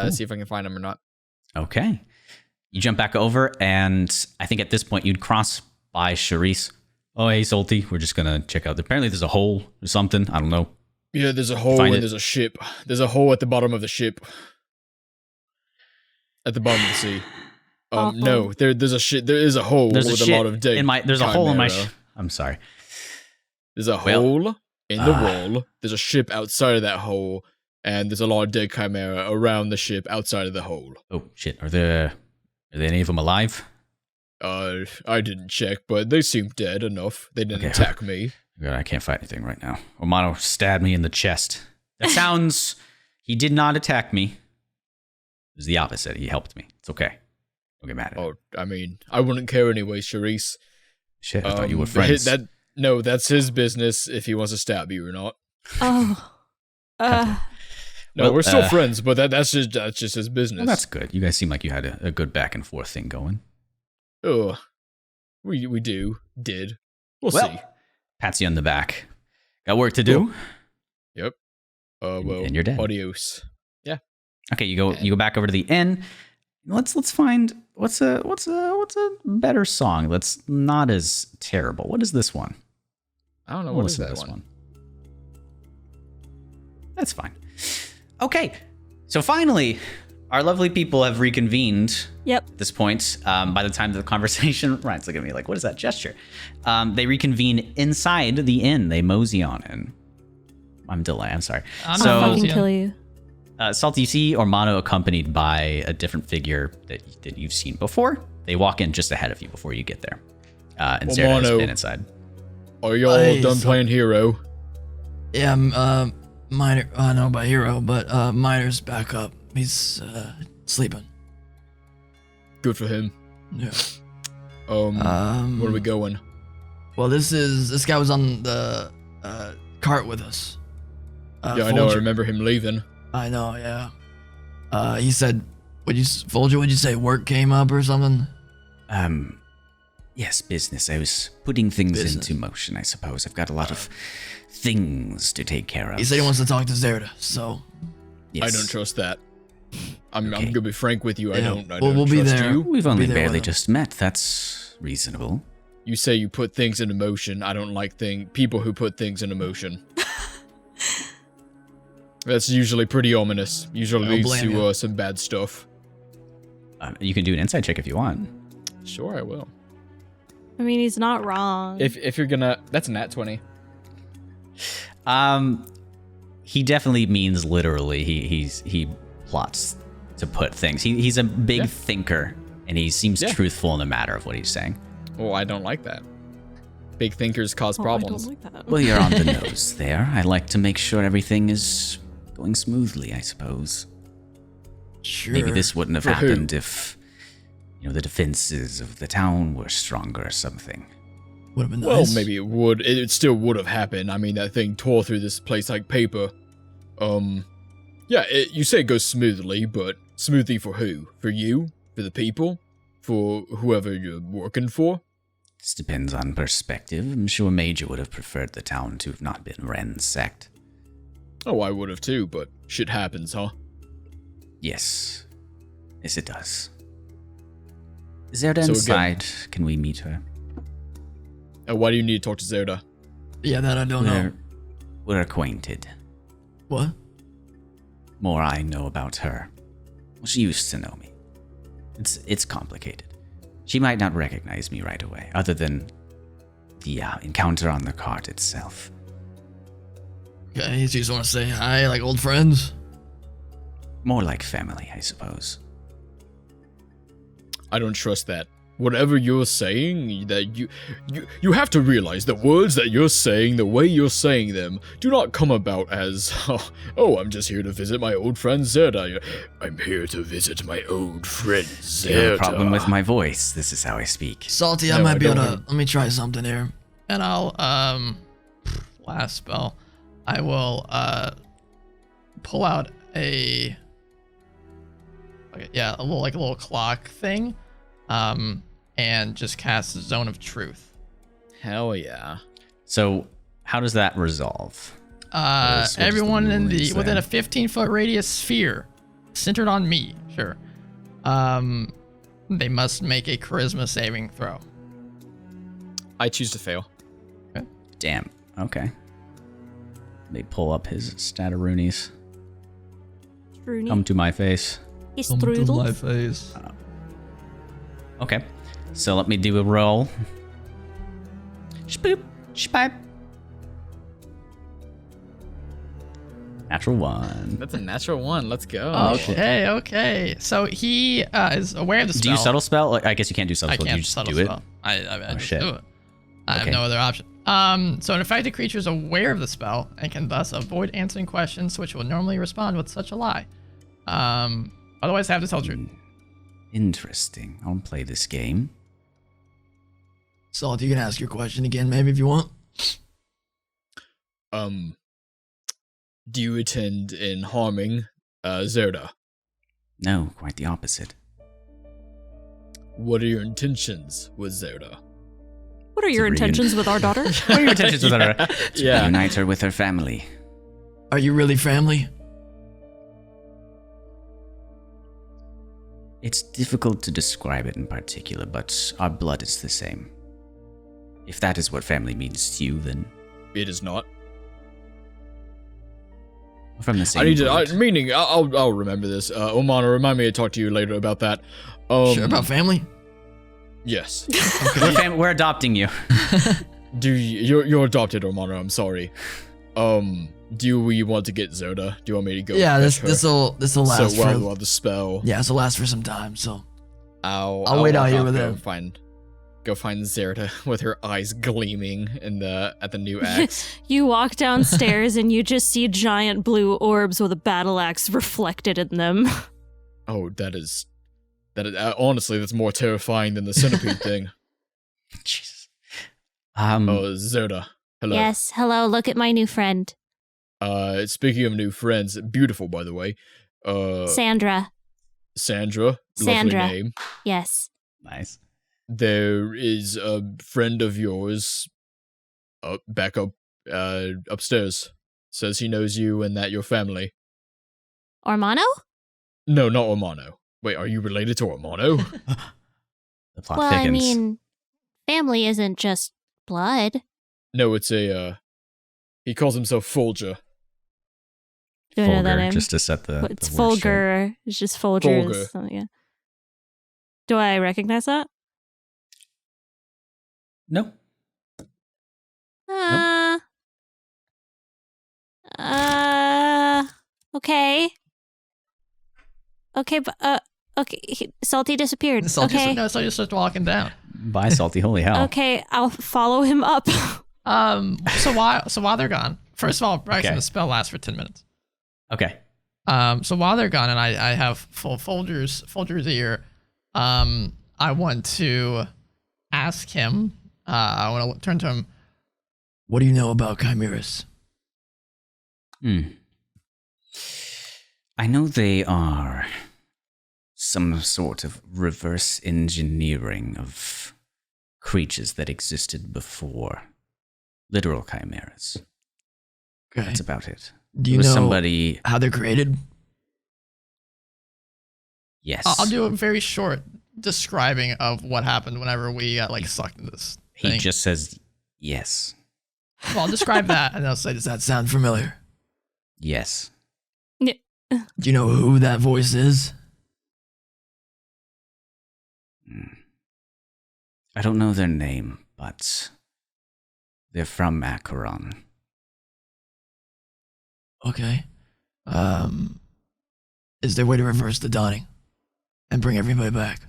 See if I can find him or not. Okay. You jump back over, and I think at this point you'd cross by Charisse. Oh, hey, Salty. We're just gonna check out. Apparently, there's a hole or something. I don't know. Yeah, there's a hole and there's a ship. There's a hole at the bottom of the ship. At the bottom of the sea. No, there's a ship. There is a hole with a lot of dead. There's a hole in my. I'm sorry. There's a hole in the wall. There's a ship outside of that hole, and there's a lot of dead chimera around the ship outside of the hole. Oh shit! Are there any of them alive? I didn't check, but they seem dead enough. They didn't attack me. God, I can't fight anything right now. Romano stabbed me in the chest. That sounds... He did not attack me. It was the opposite. He helped me. It's okay. Don't get mad at him. I mean, I wouldn't care anyway, Charisse. Shit, I thought you were friends. No, that's his business if he wants to stab you or not. Oh. No, we're still friends, but that's just his business. Well, that's good. You guys seem like you had a good back and forth thing going. Oh, we did. We'll see. Pats you on the back. Got work to do. Yep. And you're dead. Adios. Yeah. Okay, you go back over to the inn. Let's find what's a better song that's not as terrible. What is this one? I don't know. What is that one? That's fine. Okay, so finally, our lovely people have reconvened. Yep. At this point, by the time of the conversation, Ryan's looking at me like, what is that gesture? They reconvene inside the inn. They mosey on in. I'm delayed. I'm sorry. I'll fucking kill you. Salty, you see Ormano accompanied by a different figure that you've seen before. They walk in just ahead of you before you get there. And Zerda has been inside. Are y'all done playing Hero? Yeah, Miner. I don't know about Hero, but Miner's back up. He's sleeping. Good for him. Yeah. Where are we going? Well, this guy was on the cart with us. Yeah, I know. I remember him leaving. I know. Yeah. He said, Folger? Would you say work came up or something? Yes, business. I was putting things into motion. I suppose I've got a lot of things to take care of. He said he wants to talk to Zerda. So. Yes. I don't trust that. I'm gonna be frank with you. I don't we'll trust be there. you. We've only barely just met. That's reasonable. You say you put things into motion. I don't like people who put things into motion. That's usually pretty ominous. Usually leads to some bad stuff. You can do an insight check if you want. Sure, I will. I mean, he's not wrong. If you're gonna, that's a nat 20. He definitely means literally. He plots to put things. He's a big thinker, and he seems truthful in the matter of what he's saying. Oh, I don't like that. Big thinkers cause problems. I don't like that. Well, you're on the nose there. I like to make sure everything is going smoothly, I suppose. Sure. Maybe this wouldn't have happened if, the defenses of the town were stronger or something. Would have been nice. Well, maybe it would. It still would have happened. I mean, that thing tore through this place like paper. You say it goes smoothly, but smoothly for who? For you? For the people? For whoever you're working for? This depends on perspective. I'm sure Major would have preferred the town to have not been ransacked. Oh, I would have too, but shit happens, huh? Yes. Yes, it does. Is Zerda inside? Can we meet her? Why do you need to talk to Zerda? Yeah, that I don't know. We're acquainted. What? More I know about her. Well, she used to know me. It's complicated. She might not recognize me right away, other than the encounter on the cart itself. Okay, you just want to say hi, like old friends? More like family, I suppose. I don't trust that. Whatever you're saying, that you have to realize the words that you're saying, the way you're saying them, do not come about as, oh, I'm just here to visit my old friend Zerda. I'm here to visit my old friend Zerda. You have a problem with my voice. This is how I speak. Salty, No, I might be able don't. to, let me try something here. And I'll, last spell, I will, pull out a a little clock thing, and just cast Zone of Truth. Hell yeah. So how does that resolve? What is the Everyone rulings within there? a 15-foot radius sphere, centered on me, sure. They must make a charisma saving throw. I choose to fail. Damn. Okay. Let me pull up his stataroonies. Rooney. Come to my face. He's strudel. face. Okay. So let me do a roll. Spoop. Spipe. Natural 1. That's a natural 1. Let's go. Okay. So he is aware of the spell. Do you subtle spell? Like, I guess you can't do subtle I spell. Do can't you just subtle do spell. it? I just shit. do it. I have Okay. no other option. So an affected creature is aware of the spell and can thus avoid answering questions which would normally respond with such a lie. Otherwise have to tell the truth. Interesting. I'll play this game. Salt, you can ask your question again, maybe if you want. Do you intend in harming Zerda? No, quite the opposite. What are your intentions with Zerda? What are your reunion. intentions with our daughter? What are your intentions with her? Yeah. Unite her with her family. Are you really family? It's difficult to describe it in particular, but our blood is the same. If that is what family means to you, then It is not. we're from the same. I need to. root. I'll remember this. Omana, remind me to talk to you later about that. Sure about family? Yes. We're adopting you. You're adopted, Omana? I'm sorry. Do we want to get Zerda? Do you want me to go? Yeah, fetch her? this'll last So for while the spell. yeah, this'll last for some time. So I'll wait out here with go him. Go find Zerda with her eyes gleaming at the new axe. You walk downstairs and you just see giant blue orbs with a battle axe reflected in them. Oh, that is honestly, that's more terrifying than the centipede thing. Jesus. Oh, Zerda. Hello. Yes, hello, look at my new friend. Speaking of new friends, beautiful by the way. Sandra. Sandra. Sandra. Lovely name. Yes. Nice. There is a friend of yours back up upstairs. Says he knows you and that you're family. Ormano? No, not Ormano. Wait, are you related to Ormano? The plot Well, thickens. I mean, family isn't just blood. No, it's a he calls himself Folger. Do I know that Fulgur, name? just to set the. It's the word straight. Fulgur. It's just Folgers. Fulgur. Something, yeah. Do I recognize that? No. Okay. Okay, but, okay, Salty disappeared. Salty okay. No, so you just start walking down. Bye, salty. Holy hell. Okay, I'll follow him up. So while they're gone, first of all, Braxton, Okay. the spell lasts for 10 minutes. Okay. So while they're gone, and I have full Folger's ear, I want to ask him. I want to turn to him. what do you know about chimeras? I know they are some sort of reverse engineering of creatures that existed before. Literal chimeras. Okay. That's about it. Do you It was know somebody. how they're created? Yes. I'll do a very short describing of what happened whenever we got sucked into this He thing. just says yes. Well, I'll describe that, and I'll say, Does that sound familiar? Yes. Do you know who that voice is? I don't know their name, but they're from Acheron. Okay. Is there a way to reverse the dawning and bring everybody back?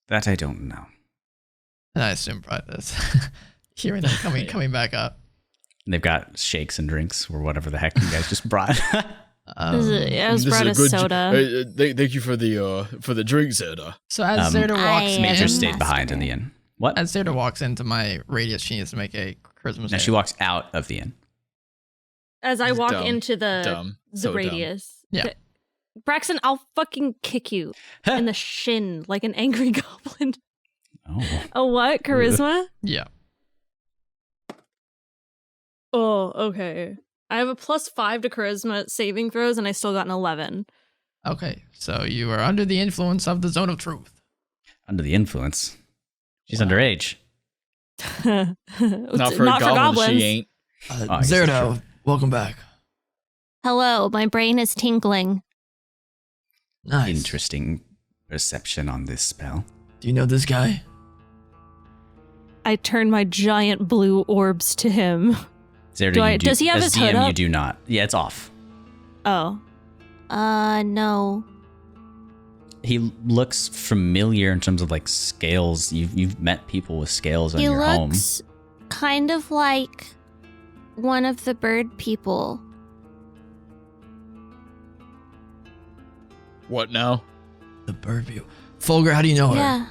That I don't know. And I assume probably that's hearing them coming back up. They've got shakes and drinks or whatever the heck you guys just brought. I was This brought a is good soda. thank you for the drink, Zerda. So as Zerda walks I- in, Major am stayed behind in the inn. What? as Zerda walks into my radius, she needs to make a charisma No, save. she walks out of the inn. as I walk Dumb. into the Dumb. So dumb. radius. Yeah. Braxton, I'll fucking kick you in the shin like an angry goblin. Oh. A what? Charisma? Yeah. Oh, okay. I have a +5 to charisma saving throws, and I still got an 11. Okay, so you are under the influence of the zone of truth. Under the influence. She's underage. Not for a goblin, she ain't. I guess that's Zerdo, true. welcome back. Hello, my brain is tingling. Nice. Interesting perception on this spell. Do you know this guy? I turn my giant blue orbs to him. Zerda, does he have as his hood DM, you up? do not. Yeah, it's off. Oh. No. He looks familiar in terms of like scales. You've met people with scales on He your home. looks kind of like one of the bird people. What now? The bird view. Folger, how do you know her? Yeah.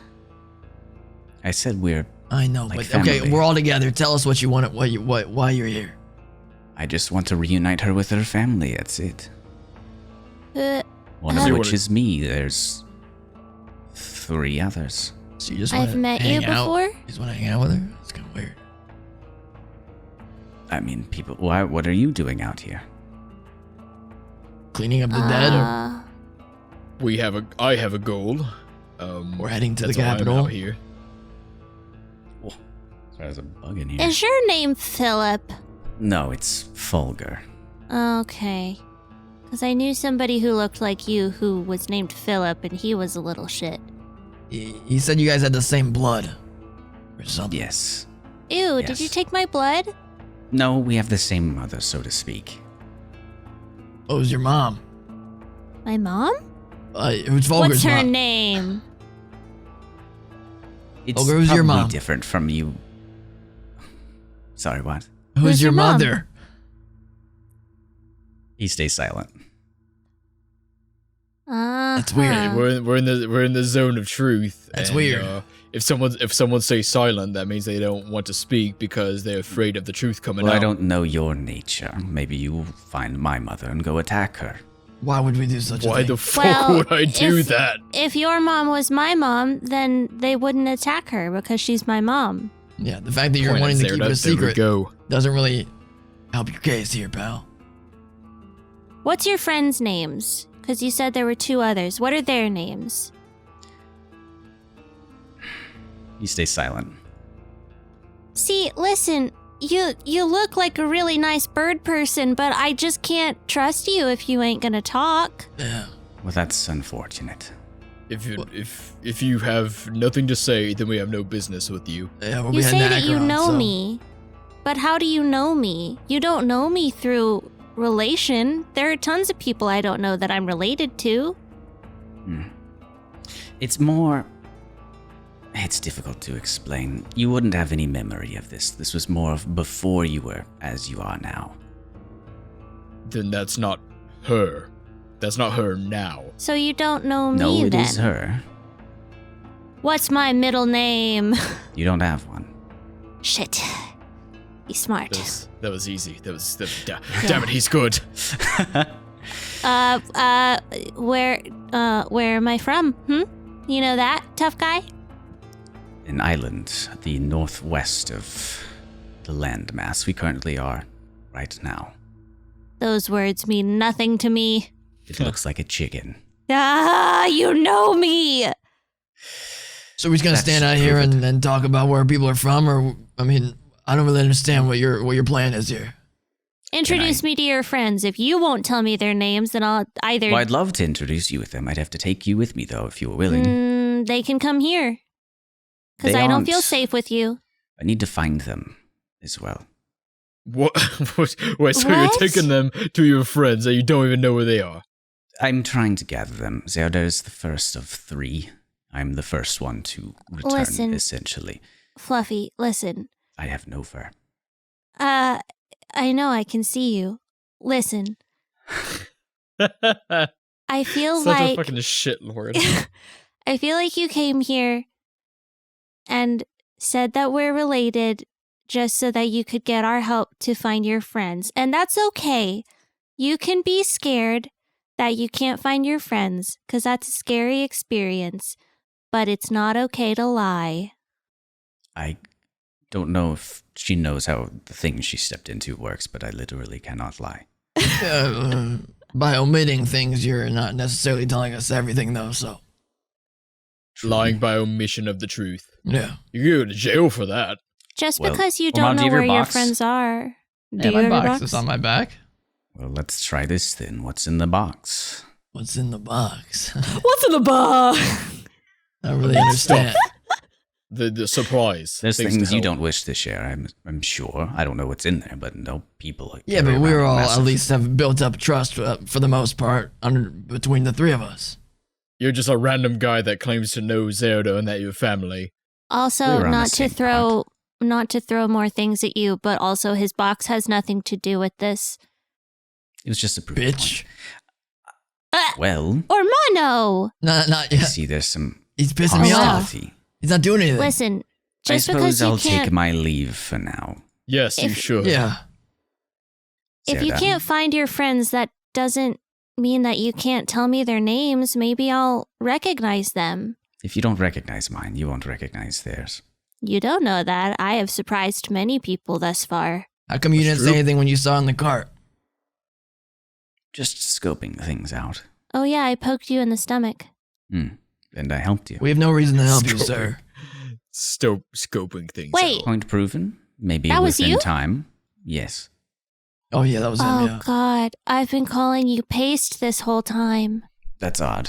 I said we're. I know, Like but okay, family. we're all together. Tell us what you want, why you're here. I just want to reunite her with her family. That's it. One Uh, of which is me. There's 3 others. So you just want I've to met you hang out? before. You just want to hang out with her? That's kind of weird. I mean, people. Why? What are you doing out here? Cleaning up the dead, or I have a goal. we're heading to the that's why I'm capital. out here. There's a bug in here. Is your name Philip? No, it's Fulgur. Okay. Because I knew somebody who looked like you who was named Philip, and he was a little shit. He said you guys had the same blood, or something. Yes. Ew, Yes. did you take my blood? No, we have the same mother, so to speak. Oh, it was your mom. My mom? It was Folger's What's her mom. name? It's Fulgur, who's your probably mom? different from you. Sorry, what? Who's your mom? mother? He stays silent. That's weird. Uh-huh. We're in the zone of truth. That's and, weird. If someone says silent, that means they don't want to speak because they're afraid of the truth coming Well, out. I don't know your nature. Maybe you will find my mother and go attack her. Why would we do such a Why thing? the fuck Well, would I do if- that? If your mom was my mom, then they wouldn't attack her because she's my mom. Yeah, the fact that you're Point wanting at to keep it a Zerda, there we secret go. doesn't really help your case here, pal. What's your friends' names? Because you said there were 2 others. What are their names? He stays silent. See, listen, you look like a really nice bird person, but I just can't trust you if you ain't gonna talk. Yeah. Well, that's unfortunate. If you have nothing to say, then we have no business with you. Yeah, we'll You be say heading to that you Acheron, know so- me, but how do you know me? You don't know me through relation. There are tons of people I don't know that I'm related to. It's more. It's difficult to explain. You wouldn't have any memory of this. This was more of before you were as you are now. Then that's not her. That's not her now. So you don't know me No, it then. is her. What's my middle name? You don't have one. Shit. Be smart. That was easy. Damn it, he's good. Where am I from? You know that, tough guy? An island, the northwest of the landmass we currently are right now. Those words mean nothing to me. It looks like a chicken. Ah, you know me! So we're just gonna That's stand out here perfect. and talk about where people are from, or I mean, I don't really understand what your plan is here. Introduce me to your friends. If you won't tell me their names, then I'll either... Well, I'd love to introduce you with them. I'd have to take you with me, though, if you were willing. They can come here. Because They I don't aren't. feel safe with you. I need to find them as well. What? Wait, so you're What? taking them to your friends and you don't even know where they are? I'm trying to gather them. Zerda is the first of 3. I'm the first one to return, Listen. essentially. Fluffy, listen. I have no fur. I know I can see you. Listen, I feel Such a like... fucking shit lord. I feel like you came here and said that we're related just so that you could get our help to find your friends. And that's okay. You can be scared that you can't find your friends, because that's a scary experience. But it's not okay to lie. I don't know if she knows how the thing she stepped into works, but I literally cannot lie. By omitting things, you're not necessarily telling us everything, though, so. Lying by omission of the truth. Yeah. You go to jail for that. Just Well, because you Ormond, don't do know you have where your your box? friends are. Yeah, my box is on my back. Well, let's try this then. What's in the box? What's in the box? What's in the box? I don't really understand. The surprise. There's to things you help. don't wish to share, I'm sure. I don't know what's in there, but no people. Yeah, carry but we're around all massive- at least have built up trust for the most part between the three of us. You're just a random guy that claims to know Zelda and that you're family. Also, We're on the not to same throw more things at you, but also his box has nothing to do with this. It was just a proof Bitch. point. Well, Ormano! Not I yet. see there's some He's pissing me off. hostility. He's not doing anything. Listen, I just suppose because you I'll can't, take my leave for now. Yes, you If- should. Yeah. if you Zelda. can't find your friends, that doesn't mean that you can't tell me their names. Maybe I'll recognize them. If you don't recognize mine, you won't recognize theirs. You don't know that. I have surprised many people thus far. How come you That's didn't say true. anything when you saw in the cart? Just scoping things out. Oh yeah, I poked you in the stomach. And I helped you. We have no reason to help you, Scoping. sir. Scoping things Wait. out. Point proven. Maybe That was within you? time. Yes. Oh, yeah, that was him, Oh yeah. God, I've been calling you Paste this whole time. That's odd.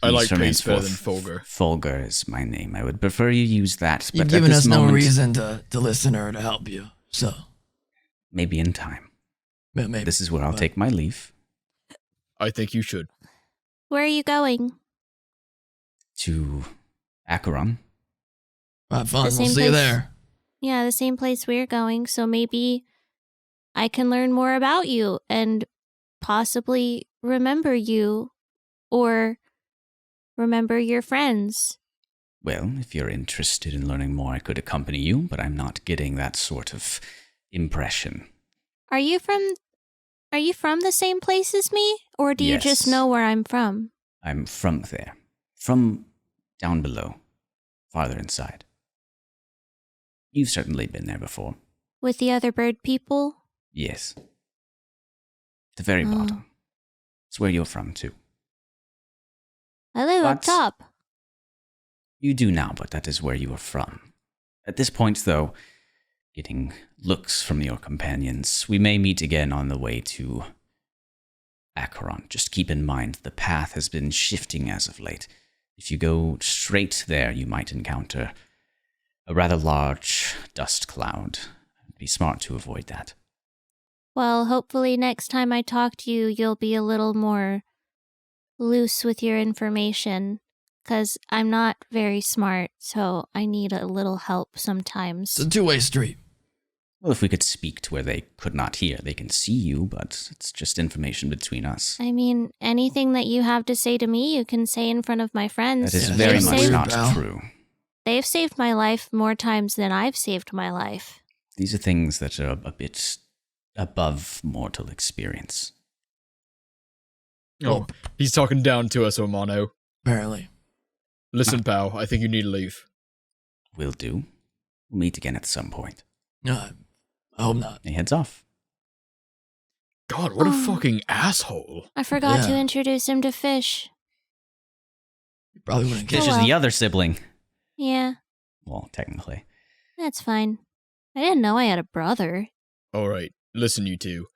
I like Please, Pace better henceforth, than Fulgur. Fulgur is my name. I would prefer you use that. You've But given at us this no moment, reason to listen or to help you, so Maybe in time. maybe. This is where I'll but- take my leave. I think you should. Where are you going? To Acheron. Have fun. The We'll same see you place. there. Yeah, the same place we're going, so maybe I can learn more about you and possibly remember you or remember your friends. Well, if you're interested in learning more, I could accompany you, but I'm not getting that sort of impression. Are you from the same place as me, or do you just Yes. know where I'm from? I'm from there. From down below. Farther inside. You've certainly been there before. With the other bird people? Yes. The very Oh. bottom. It's where you're from, too. I live up But- top. You do now, but that is where you are from. At this point, though, getting looks from your companions, we may meet again on the way to Acheron. Just keep in mind the path has been shifting as of late. If you go straight there, you might encounter a rather large dust cloud. It'd be smart to avoid that. Well, hopefully next time I talk to you, you'll be a little more loose with your information. Because I'm not very smart, so I need a little help sometimes. It's a two-way street. Well, if we could speak to where they could not hear, they can see you, but it's just information between us. I mean, anything that you have to say to me, you can say in front of my friends. That is Yeah, very They've much saved- not pal. true. They've saved my life more times than I've saved my life. These are things that are a bit above mortal experience. Oh, he's talking down to us, Omano. Apparently. Listen, pal, I think you need to leave. Will do. We'll meet again at some point. No, I hope not. He heads off. God, what a Oh. fucking asshole. I forgot to Yeah. introduce him to Fish. You probably wouldn't Fish get is well. the other sibling. Yeah, Well, technically. that's fine. I didn't know I had a brother. All right, listen, you two.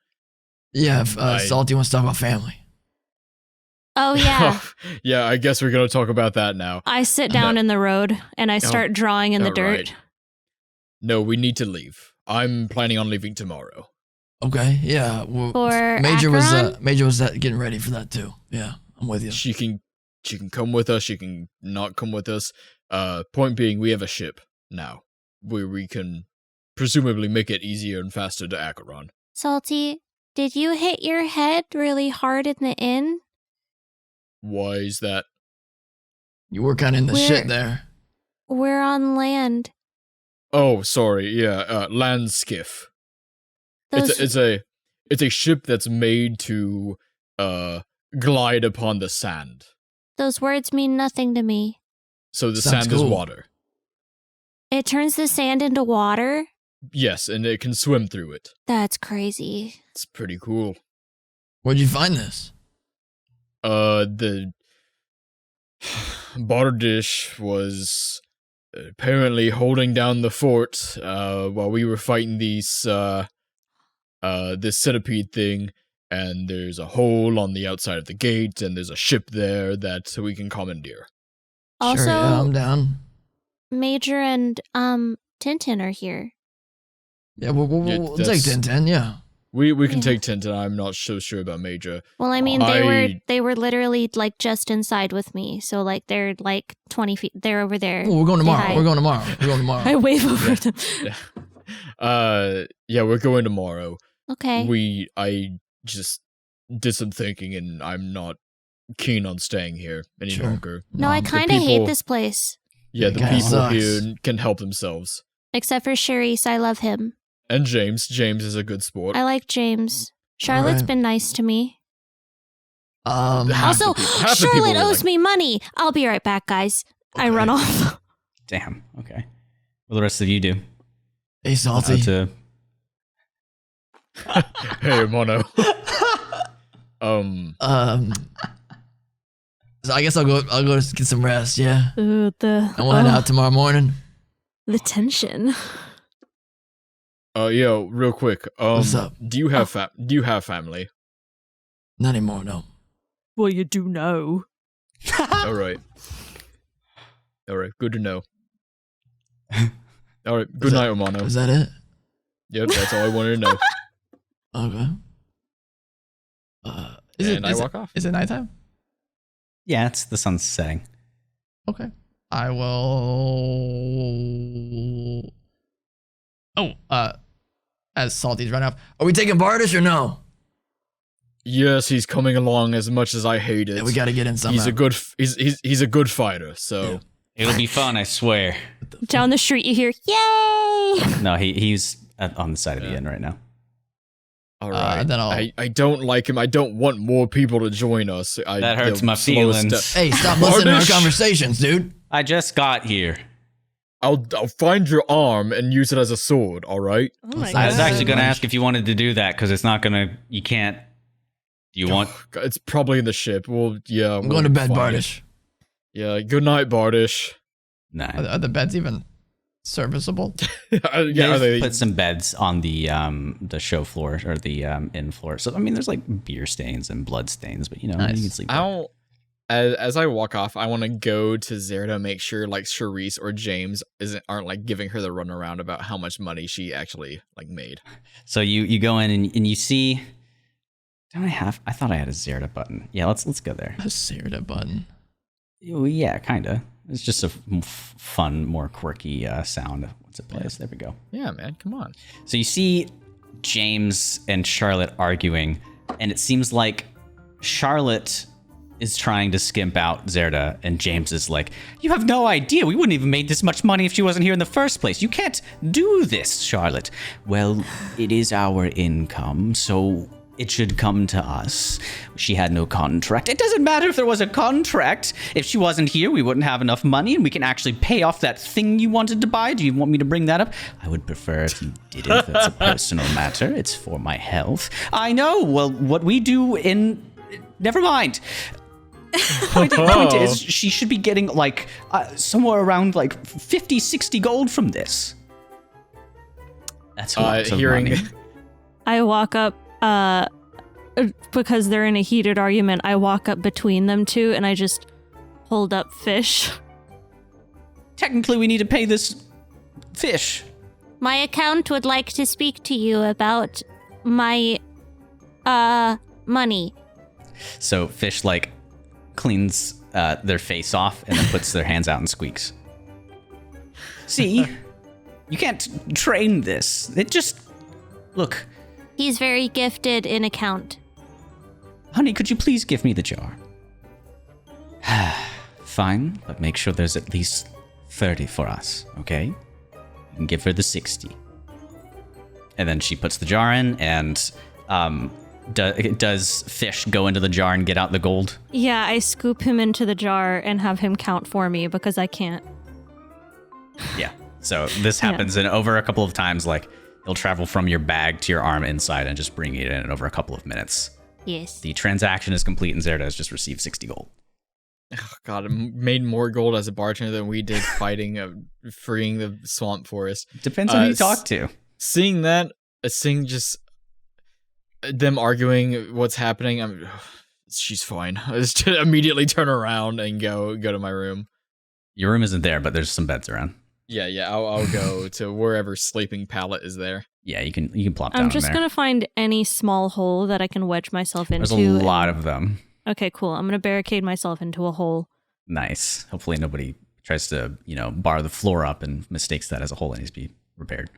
Yeah, if I- Salty wants to talk about family. Oh, yeah. Yeah, I guess we're going to talk about that now. I sit down in the road and I start drawing in the All dirt. right. No, we need to leave. I'm planning on leaving tomorrow. Okay, yeah. Well, For Major Acheron? was getting ready for that too. Yeah, I'm with you. She can come with us, she can not come with us. Point being, we have a ship now where we can presumably make it easier and faster to Acheron. Salty, did you hit your head really hard in the inn? Why is that? You were kind of in the We're- shit there. We're on land. Oh, sorry. Yeah, land skiff. Those, It's a ship that's made to glide upon the sand. those words mean nothing to me. So the Sounds sand is cool. water. It turns the sand into water? Yes, and it can swim through it. That's crazy. It's pretty cool. Where'd you find this? The Bardish was apparently holding down the fort while we were fighting this centipede thing, and there's a hole on the outside of the gate, and there's a ship there that we can commandeer. Also, Sure, yeah, I'm down. Major and Tintin are here. Yeah, we'll Yeah, take that's- 10-10, yeah. We can Yeah. take Tintin. I'm not so sure about Major. Well, I mean, I- they were literally like just inside with me, so like they're like 20 feet. They're over there. Oh, we're going Say tomorrow. hi. We're going tomorrow. We're going I tomorrow. wave over Yeah. them. Yeah, we're going tomorrow. Okay. I just did some thinking, and I'm not keen on staying here any Sure. longer. No, I Um, kind of hate people- this place. Yeah, the Kinda people sucks. here can help themselves. Except for Charisse, I love him. And James. James is a good sport. I like James. Charlotte's Alright. been nice to me. Um, Half the Also, people- half the people Charlotte were owes like- me money. I'll be right back, guys. I Okay. run off. Damn. Okay. What do the rest of you do? hey, Salty. Hey, Mono. So I guess I'll go get some rest, yeah. Ooh, And we'll head out tomorrow morning. the tension. Yeah, real quick. What's up? Do you have family? Not anymore, no. Well, you do know. All right. All right. Good to know. All right. Good night, Omano. Is that it? Yep, that's all I wanted to know. Okay. And I walk off. Is it nighttime? Yeah, it's the sun's setting. Okay. I will. Oh, as Salty's run off. Are we taking Bardish or no? Yes, he's coming along as much as I hate it. Yeah, we gotta get in somehow. He's a good fighter, so It'll be fun, I swear. Down the street, you hear, yay! No, he's on the side of the inn right now. all right. then I don't like him. I don't want more people to join us. That hurts the my slowest feelings. step- Hey, stop listening to our Bardish! conversations, dude. I just got here. I'll find your arm and use it as a sword. All right. Oh my I was God. actually going to ask if you wanted to do that because it's not going to. You can't. Do you want? It's probably in the ship. Well, yeah. I'm going to bed, Bardish. Bardish. Yeah. Good night, Bardish. No. Are the beds even serviceable? Yeah. Are they? Put some beds on the show floor or the inn floor. So I mean, there's like beer stains and blood stains, but you know, Nice. you can sleep. there. I'll as I walk off, I want to go to Zerda, make sure like Charisse or James aren't like giving her the runaround about how much money she actually like made. So you go in and you see. Don't I have? I thought I had a Zerda button. Yeah, let's go there. A Zerda button. Oh, yeah, kinda. It's just a fun, more quirky sound once it plays. There we go. Yeah, man, come on. So you see James and Charlotte arguing, and it seems like Charlotte is trying to skimp out Zerda, and James is like, "You have no idea. We wouldn't even made this much money if she wasn't here in the first place. You can't do this, Charlotte." "Well, it is our income, so it should come to us. She had no contract." "It doesn't matter if there was a contract. If she wasn't here, we wouldn't have enough money, and we can actually pay off that thing you wanted to buy. Do you want me to bring that up?" "I would prefer if you didn't. That's a personal matter. It's for my health." "I know. Well, what we do in... Never mind. Point is, she should be getting, like, somewhere around, like, 50, 60 gold from this." That's a lot of hearing- money. I walk up, because they're in a heated argument, I walk up between them two and I just hold up Fish. Technically, we need to pay this fish. My account would like to speak to you about my money. So fish like cleans their face off and then puts their hands out and squeaks. "See, you can't train this. It just... Look, He's very gifted in account. honey, could you please give me the jar?" "Fine, but make sure there's at least 30 for us, okay?" and give her the 60. And then she puts the jar in, and does Fish go into the jar and get out the gold? Yeah, I scoop him into the jar and have him count for me because I can't. Yeah. So this happens in over a couple of times. Like, he'll travel from your bag to your arm inside and just bring it in over a couple of minutes. Yes. The transaction is complete, and Zerda has just received 60 gold. Oh, God, I made more gold as a bartender than we did fighting, freeing the swamp forest. Depends on who you talk to. Seeing that, seeing just them arguing what's happening, she's fine. I just immediately turn around and go to my room. Your room isn't there, but there's some beds around. Yeah, I'll go to wherever sleeping pallet is there. Yeah, you can plop down I'm just in there. going to find any small hole that I can wedge myself into. There's a lot of them. Okay, cool. I'm going to barricade myself into a hole. Nice. Hopefully nobody tries to, bar the floor up and mistakes that as a hole that needs to be repaired.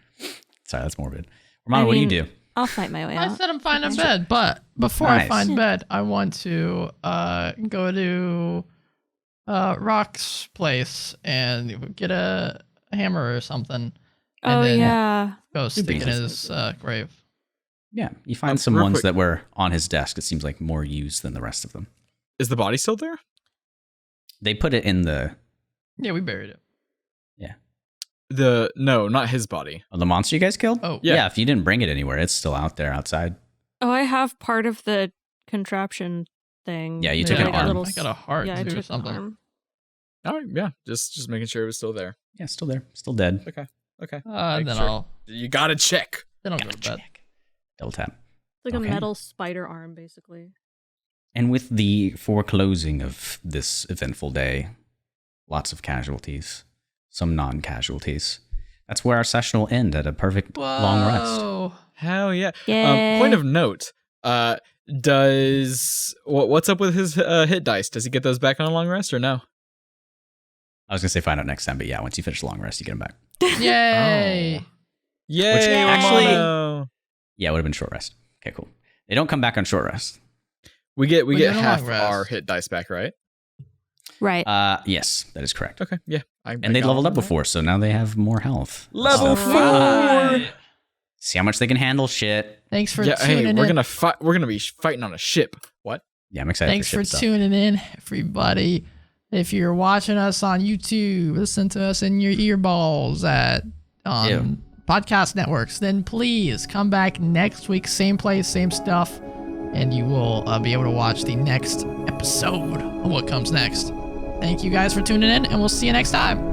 Sorry, that's morbid. Romano, what do you do? I'll fight my way I out. said I'm fine in bed, but before I find bed, I want to go to Rock's place and get a hammer or something. And then go stick in his grave. Yeah, you find some ones that were on his desk. It seems like more used than the rest of them. Is the body still there? They put it in the... Yeah, we buried it. Yeah. No, not his body. Oh, the monster you guys killed? Oh. Yeah, if you didn't bring it anywhere, it's still out there outside. Oh, I have part of the contraption thing. Yeah, you took an arm. I got a heart Yeah, I too or took something. an arm. All right, yeah, just making sure it was still there. Yeah, still there. Still dead. Okay. Then sure. You gotta check. I'll go to bed. Double tap. It's like Okay. a metal spider arm, basically. And with the foreclosing of this eventful day, lots of casualties, some non-casualties. That's where our session will end at a perfect long rest. Hell yeah. Yay. Point of note, what's up with his hit dice? Does he get those back on a long rest or no? I was going to say find out next time, but yeah, once you finish the long rest, you get them back. Yay! Yay, Which actually- Romano. Yeah, it would have been short rest. Okay, cool. They don't come back on short rest. We get doing a half long rest. our hit dice back, right? Right. Yes, that is correct. Okay, yeah. And they leveled up before, so now they have more health. Level So- 4. See how much they can handle shit. Thanks for Yeah, tuning hey, we're in. gonna fight. We're gonna be fighting on a ship. What? Yeah, I'm excited Thanks for shit stuff. tuning in, everybody. If you're watching us on YouTube, listen to us in your earballs on podcast networks, then please come back next week, same place, same stuff, and you will be able to watch the next episode of what comes next. Thank you guys for tuning in, and we'll see you next time.